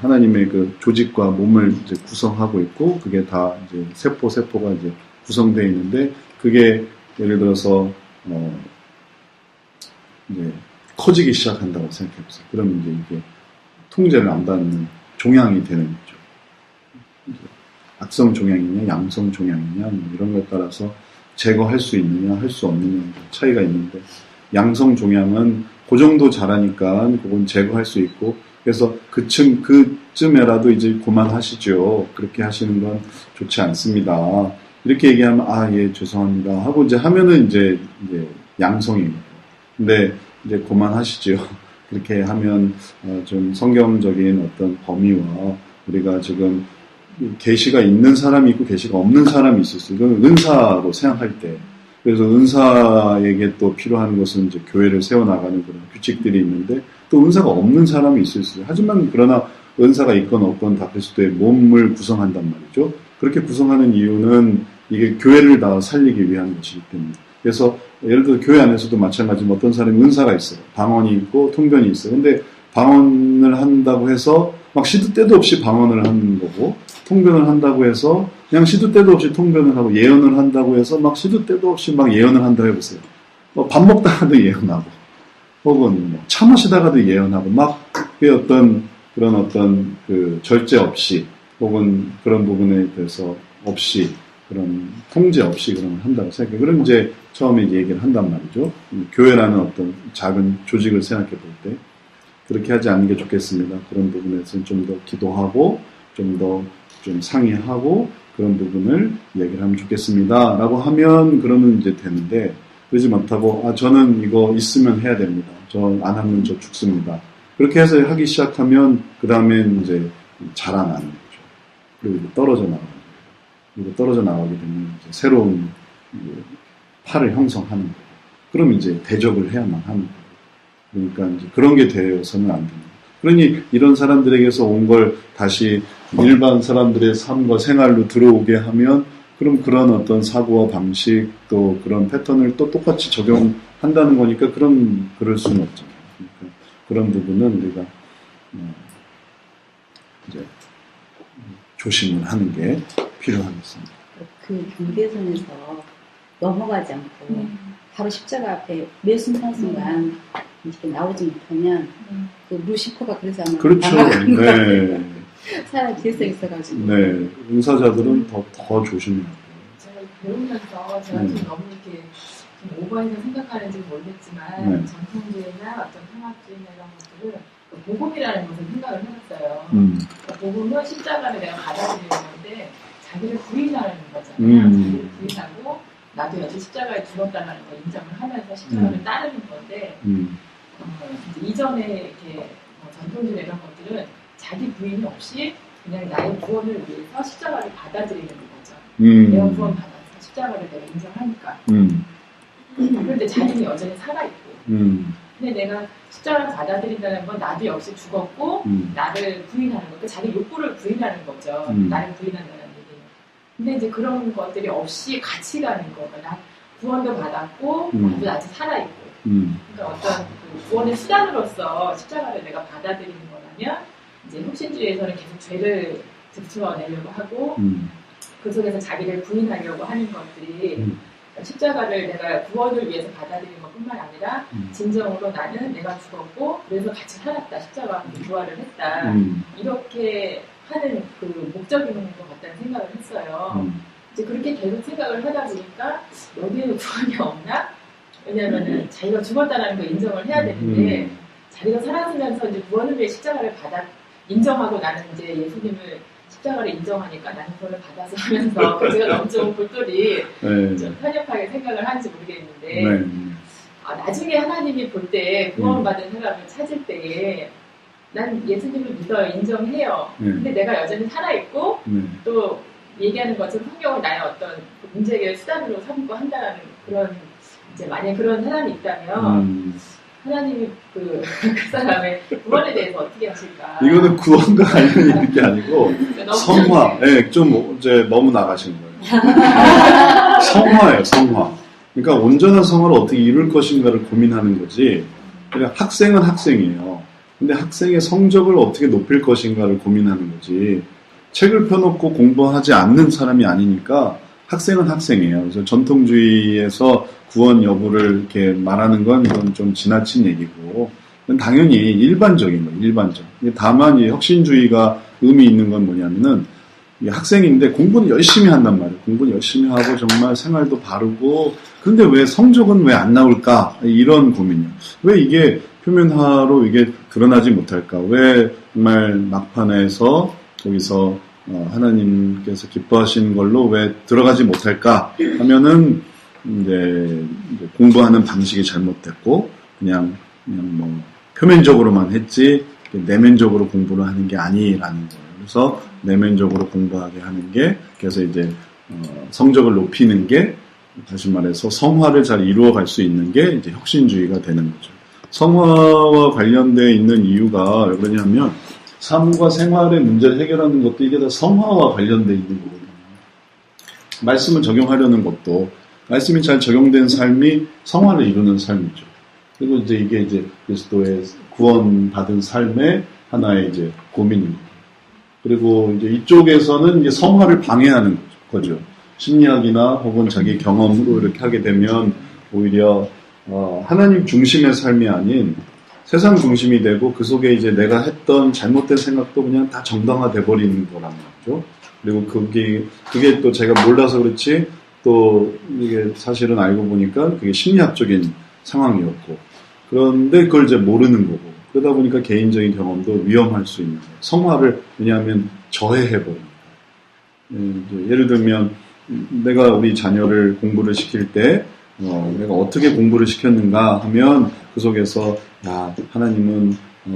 A: 하나님의 그 조직과 몸을 이제 구성하고 있고, 그게 다 이제 세포가 이제 구성되어 있는데, 그게 예를 들어서, 이제 커지기 시작한다고 생각해 보세요. 그러면 이제 이게 통제를 안 받는 종양이 되는 거죠. 악성 종양이냐, 양성 종양이냐, 뭐 이런 것에 따라서 제거할 수 있느냐, 할 수 없느냐 차이가 있는데, 양성 종양은 그 정도 자라니까 그건 제거할 수 있고, 그래서 그쯤에라도 이제 그만하시죠. 그렇게 하시는 건 좋지 않습니다. 이렇게 얘기하면, 아, 예, 죄송합니다. 하고 이제 하면은 이제 양성입니다. 근데 이제 그만하시죠. 그렇게 하면 좀 성경적인 어떤 범위와 우리가 지금 계시가 있는 사람이 있고 계시가 없는 사람이 있을 수 있어요. 이건 은사로 생각할 때. 그래서 은사에게 또 필요한 것은 이제 교회를 세워나가는 그런 규칙들이 있는데 또 은사가 없는 사람이 있을 수 있어요. 하지만 그러나 은사가 있건 없건 다 그리스도의 몸을 구성한단 말이죠. 그렇게 구성하는 이유는 이게 교회를 다 살리기 위한 것이기 때문에. 그래서 예를 들어 교회 안에서도 마찬가지로 어떤 사람이 은사가 있어요. 방언이 있고 통변이 있어요. 근데 방언을 한다고 해서 막 시도 때도 없이 방언을 하는 거고 통변을 한다고 해서 그냥 시도 때도 없이 통변을 하고 예언을 한다고 해서 막 시도 때도 없이 막 예언을 한다고 해보세요. 밥 먹다가도 예언하고 혹은 차 마시다가도 예언하고 막 그런 어떤 그 절제 없이 혹은 그런 부분에 대해서 없이 그런 통제 없이 그런 걸 한다고 생각해요. 그럼 이제 처음에 얘기를 한단 말이죠. 교회라는 어떤 작은 조직을 생각해 볼 때 그렇게 하지 않는 게 좋겠습니다. 그런 부분에서는 좀 더 기도하고 좀 더 좀 상의하고 그런 부분을 얘기를 하면 좋겠습니다. 라고 하면 그러면 이제 되는데 그러지 못하고 아 저는 이거 있으면 해야 됩니다. 저 안 하면 저 죽습니다. 그렇게 해서 하기 시작하면 그 다음에 이제 자라나는 거죠. 그리고 떨어져 나가는 거예요. 그리고 떨어져 나가게 되면 이제 새로운 팔을 형성하는 거예요. 그럼 이제 대적을 해야만 하는 거예요. 그러니까 이제 그런 게 되어서는 안 됩니다. 그러니 이런 사람들에게서 온 걸 다시 일반 사람들의 삶과 생활로 들어오게 하면 그럼 그런 어떤 사고와 방식 또 그런 패턴을 또 똑같이 적용한다는 거니까 그럴 수는 없잖아요. 그러니까 그런 부분은 우리가 이제 조심을 하는 게 필요하겠습니다.
E: 그 경계선에서 넘어가지 않고 바로 십자가 앞에 매 순간순간 이렇게 나오지 못하면 그 루시퍼가 그래서 아마
A: 그렇죠. 네.
E: 사람 뒤에서 있어가지고.
A: 네. 은사자들은 더 조심해야 돼요.
D: 제가 배우면서 제가 좀 너무 이렇게 좀 오버해서 생각하는지 모르겠지만 전통주의나 어떤 통합주의나 이런 것들은 복음이라는 것을 생각을 해봤어요. 그러니까 복음은 십자가를 내가 받아들이는 건데 자기를 부인하는 거잖아요. 자기를 부인하고 나도 여기 십자가에 죽었다는 걸 인정을 하면서 십자가를 따르는 건데 이제 이전에 이렇게 전통주의 이런 것들은 자기 부인이 없이 그냥 나의 구원을 위해서 십자가를 받아들이는 거죠. 내가 구원 받아서 십자가를 내가 인정하니까. 그런데 자기는 여전히 살아있고. 근데 내가 십자가를 받아들인다는 건 나도 역시 죽었고 나를 부인하는 거. 그러니까 자기 욕구를 부인하는 거죠. 나를 부인한다는 얘기는. 근데 이제 그런 것들이 없이 같이 가는 거가 나 구원도 받았고 나도 아직 살아있고. 그러니까 어떤 그 구원의 수단으로서 십자가를 내가 받아들이는 거라면 이제 혁신주의에서는 계속 죄를 들추어내려고 하고 그 속에서 자기를 부인하려고 하는 것들이 십자가를 내가 구원을 위해서 받아들인 것뿐만 아니라 진정으로 나는 내가 죽었고 그래서 같이 살았다. 십자가와 부활을 했다. 이렇게 하는 그 목적인 것 같다는 생각을 했어요. 이제 그렇게 계속 생각을 하다 보니까 여기에는 구원이 없나? 왜냐하면은 자기가 죽었다는 걸 인정을 해야 되는데 자기가 살았으면서 이제 구원을 위해 십자가를 인정하고 나는 이제 예수님을 십자가를 인정하니까 나는 그걸 받아서 하면서 제가 너무 좀 볼돌이 좀 편협하게 생각을 하는지 모르겠는데 나중에 하나님이 볼 때 구원받은 사람을 찾을 때에 난 예수님을 믿어요. 인정해요. 근데 내가 여전히 살아있고 또 얘기하는 것처럼 성경을 나의 어떤 문제의 수단으로 삼고 한다는 그런 이제 만약 그런 사람이 있다면 하나님이 그 사람의 구원에 대해서 어떻게 하실까?
A: 이거는 구원과 관련이 있는 게 아니고 성화. 좀 이제 너무 나가신 거예요. 성화예요, 성화. 그러니까 온전한 성화를 어떻게 이룰 것인가를 고민하는 거지. 그러니까 학생은 학생이에요. 근데 학생의 성적을 어떻게 높일 것인가를 고민하는 거지. 책을 펴놓고 공부하지 않는 사람이 아니니까 학생은 학생이에요. 그래서 전통주의에서 구원 여부를 이렇게 말하는 건 이건 좀 지나친 얘기고, 당연히 일반적인 거예요, 일반적. 다만 이 혁신주의가 의미 있는 건 뭐냐면은, 학생인데 공부는 열심히 한단 말이에요. 공부는 열심히 하고 정말 생활도 바르고, 근데 왜 성적은 왜 안 나올까? 이런 고민이에요. 왜 이게 표면화로 이게 드러나지 못할까? 왜 정말 막판에서 거기서 하나님께서 기뻐하시는 걸로 왜 들어가지 못할까 하면은 이제 공부하는 방식이 잘못됐고 그냥 뭐 표면적으로만 했지 내면적으로 공부를 하는 게 아니라는 거예요. 그래서 내면적으로 공부하게 하는 게 그래서 이제 성적을 높이는 게 다시 말해서 성화를 잘 이루어갈 수 있는 게 이제 혁신주의가 되는 거죠. 성화와 관련되어 있는 이유가 왜 그러냐면 삶과 생활의 문제를 해결하는 것도 이게 다 성화와 관련되어 있는 거거든요. 말씀을 적용하려는 것도 말씀이 잘 적용된 삶이 성화를 이루는 삶이죠. 그리고 이제 이게 이제 그리스도의 구원받은 삶의 하나의 이제 고민입니다. 그리고 이제 이쪽에서는 이제 성화를 방해하는 거죠. 심리학이나 혹은 자기 경험으로 이렇게 하게 되면 오히려 하나님 중심의 삶이 아닌 세상 중심이 되고 그 속에 이제 내가 했던 잘못된 생각도 그냥 다 정당화돼 버리는 거란 말이죠. 그리고 그게 또 제가 몰라서 그렇지 또 이게 사실은 알고 보니까 그게 심리학적인 상황이었고 그런데 그걸 이제 모르는 거고 그러다 보니까 개인적인 경험도 위험할 수 있는 거예요. 성화를 왜냐하면 저해해 버립니다. 예를 들면 내가 우리 자녀를 공부를 시킬 때 내가 어떻게 공부를 시켰는가 하면 그 속에서 야 하나님은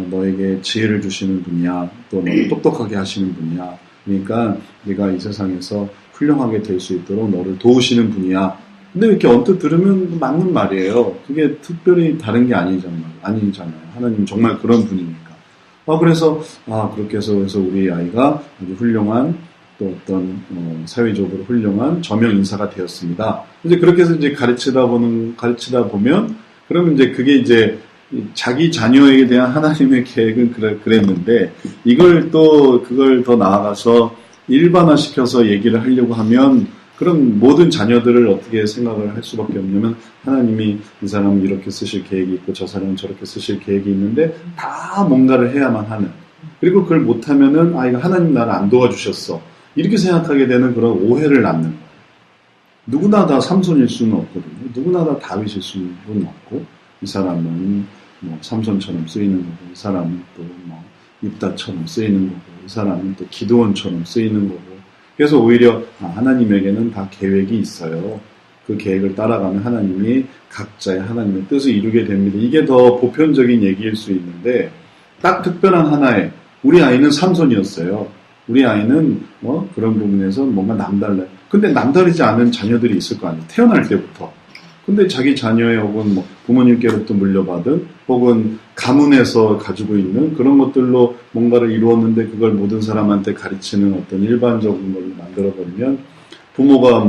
A: 너에게 지혜를 주시는 분이야 또 너를 똑똑하게 하시는 분이야 그러니까 네가 이 세상에서 훌륭하게 될 수 있도록 너를 도우시는 분이야. 근데 이렇게 언뜻 들으면 맞는 말이에요. 그게 특별히 다른 게 아니잖아요. 하나님 정말 그런 분이니까. 그래서 그렇게 해서 우리 아이가 아주 훌륭한 또 어떤 사회적으로 훌륭한 저명 인사가 되었습니다. 이제 그렇게 해서 이제 가르치다 보면 그러면 이제 그게 이제 자기 자녀에 대한 하나님의 계획은 그랬는데 이걸 또 그걸 더 나아가서 일반화시켜서 얘기를 하려고 하면 그럼 모든 자녀들을 어떻게 생각을 할 수밖에 없냐면 하나님이 이 사람은 이렇게 쓰실 계획이 있고 저 사람은 저렇게 쓰실 계획이 있는데 다 뭔가를 해야만 하는 그리고 그걸 못하면은 이거 하나님 나를 안 도와주셨어 이렇게 생각하게 되는 그런 오해를 낳는 거예요. 누구나 다 삼손일 수는 없거든요. 누구나 다 다윗일 수는 없고 이 사람은 뭐 삼손처럼 쓰이는 거고 이 사람은 또 뭐 입다처럼 쓰이는 거고 이 사람은 또 기드온처럼 쓰이는 거고 그래서 오히려 하나님에게는 다 계획이 있어요. 그 계획을 따라가면 하나님이 각자의 하나님의 뜻을 이루게 됩니다. 이게 더 보편적인 얘기일 수 있는데 딱 특별한 하나의 우리 아이는 삼손이었어요. 우리 아이는 그런 부분에서 뭔가 남달라요. 근데 남다르지 않은 자녀들이 있을 거 아니에요. 태어날 때부터. 근데 자기 자녀의 혹은 뭐 부모님께로부터 물려받은 혹은 가문에서 가지고 있는 그런 것들로 뭔가를 이루었는데 그걸 모든 사람한테 가르치는 어떤 일반적인 걸로 만들어버리면 부모가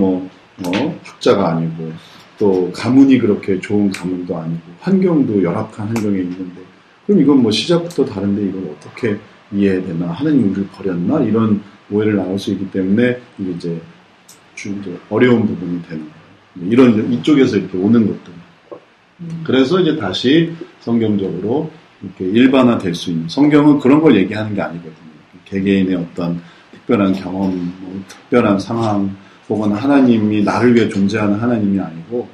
A: 학자가 아니고 또 가문이 그렇게 좋은 가문도 아니고 환경도 열악한 환경에 있는데 그럼 이건 시작부터 다른데 이걸 어떻게 이해해야 되나 하나님 우리를 버렸나 이런 오해를 나올 수 있기 때문에 이게 이제 어려운 부분이 되는 거예요. 이런 이쪽에서 이렇게 오는 것들. 그래서 이제 다시 성경적으로 이렇게 일반화될 수 있는, 성경은 그런 걸 얘기하는 게 아니거든요. 개개인의 어떤 특별한 경험, 뭐 특별한 상황, 혹은 하나님이 나를 위해 존재하는 하나님이 아니고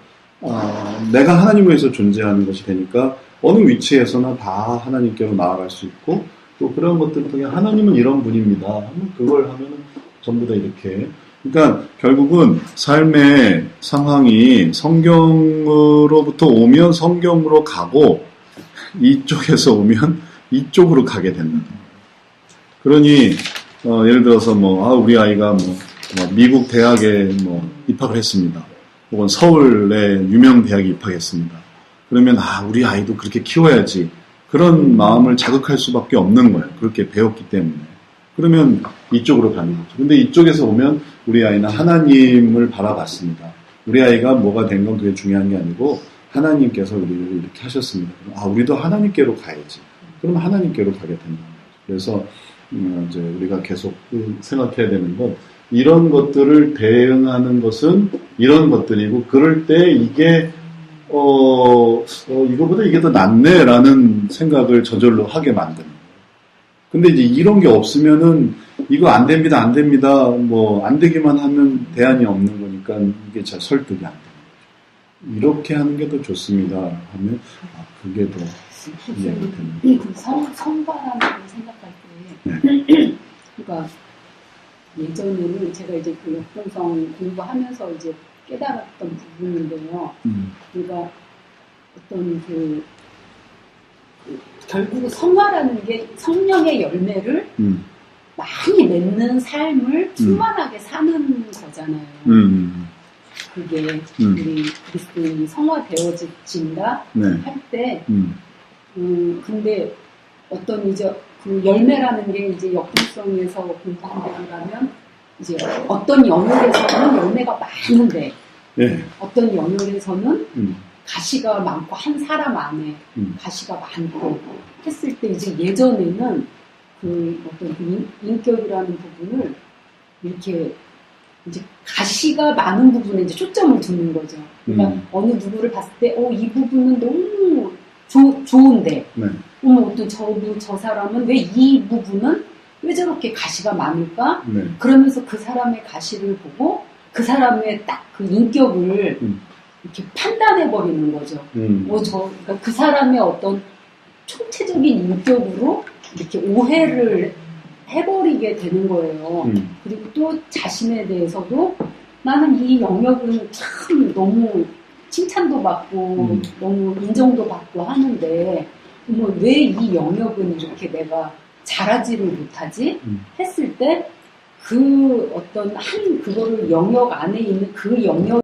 A: 내가 하나님을 위해서 존재하는 것이 되니까 어느 위치에서나 다 하나님께로 나아갈 수 있고, 또 그런 것들을 통해 하나님은 이런 분입니다 하면 그걸 하면은 전부 다 이렇게, 그러니까 결국은 삶의 상황이 성경으로부터 오면 성경으로 가고 이쪽에서 오면 이쪽으로 가게 된다. 그러니 예를 들어서 우리 아이가 미국 대학에 입학을 했습니다. 혹은 서울의 유명 대학에 입학했습니다. 그러면 우리 아이도 그렇게 키워야지. 그런 마음을 자극할 수밖에 없는 거예요. 그렇게 배웠기 때문에. 그러면 이쪽으로 가는 거죠. 근데 이쪽에서 오면 우리 아이는 하나님을 바라봤습니다. 우리 아이가 뭐가 된 건 그게 중요한 게 아니고 하나님께서 우리를 이렇게 하셨습니다. 우리도 하나님께로 가야지. 그러면 하나님께로 가게 된다. 그래서 이제 우리가 계속 생각해야 되는 건, 이런 것들을 대응하는 것은 이런 것들이고, 그럴 때 이게 이거보다 이게 더 낫네라는 생각을 저절로 하게 만드는 거예요. 근데 이제 이런 게 없으면은 이거 안 됩니다, 안 됩니다, 안 되기만 하면 대안이 없는 거니까 이게 잘 설득이 안 되는 거죠. 이렇게 하는 게 더 좋습니다 하면 그게 더 이해가 되는 거죠.
C: 성과라는 걸 생각할 때,
A: 네.
C: 그러니까 예전에는 제가 이제 그 역동성 공부하면서 이제 깨달았던 부분인데요. 그러니까 어떤 결국 성화라는 게 성령의 열매를 많이 맺는 삶을 충만하게 사는 거잖아요. 그게 우리 그리스도인이 성화되어진다
A: 네.
C: 할 때, 근데 어떤 이제 그 열매라는 게 이제 역동성에서 공부한 데라면 이제 어떤 영역에서는 열매가 많은데
A: 네.
C: 어떤 영역에서는 가시가 많고 한 사람 안에 가시가 많고 했을 때 이제 예전에는 그 어떤 그 인격이라는 부분을 이렇게 이제 가시가 많은 부분에 이제 초점을 두는 거죠. 그러니까 어느 누구를 봤을 때 이 부분은 너무 좋은데
A: 네.
C: 또 저 사람은 왜 이 부분은 왜 저렇게 가시가 많을까?
A: 네.
C: 그러면서 그 사람의 가시를 보고 그 사람의 딱 그 인격을 이렇게 판단해버리는 거죠. 그러니까 그 사람의 어떤 총체적인 인격으로 이렇게 오해를 해버리게 되는 거예요. 그리고 또 자신에 대해서도 나는 이 영역은 참 너무 칭찬도 받고 너무 인정도 받고 하는데 왜 이 영역은 이렇게 내가 잘하지를 못하지? 했을 때 그 어떤 그거를 영역 안에 있는 그 영역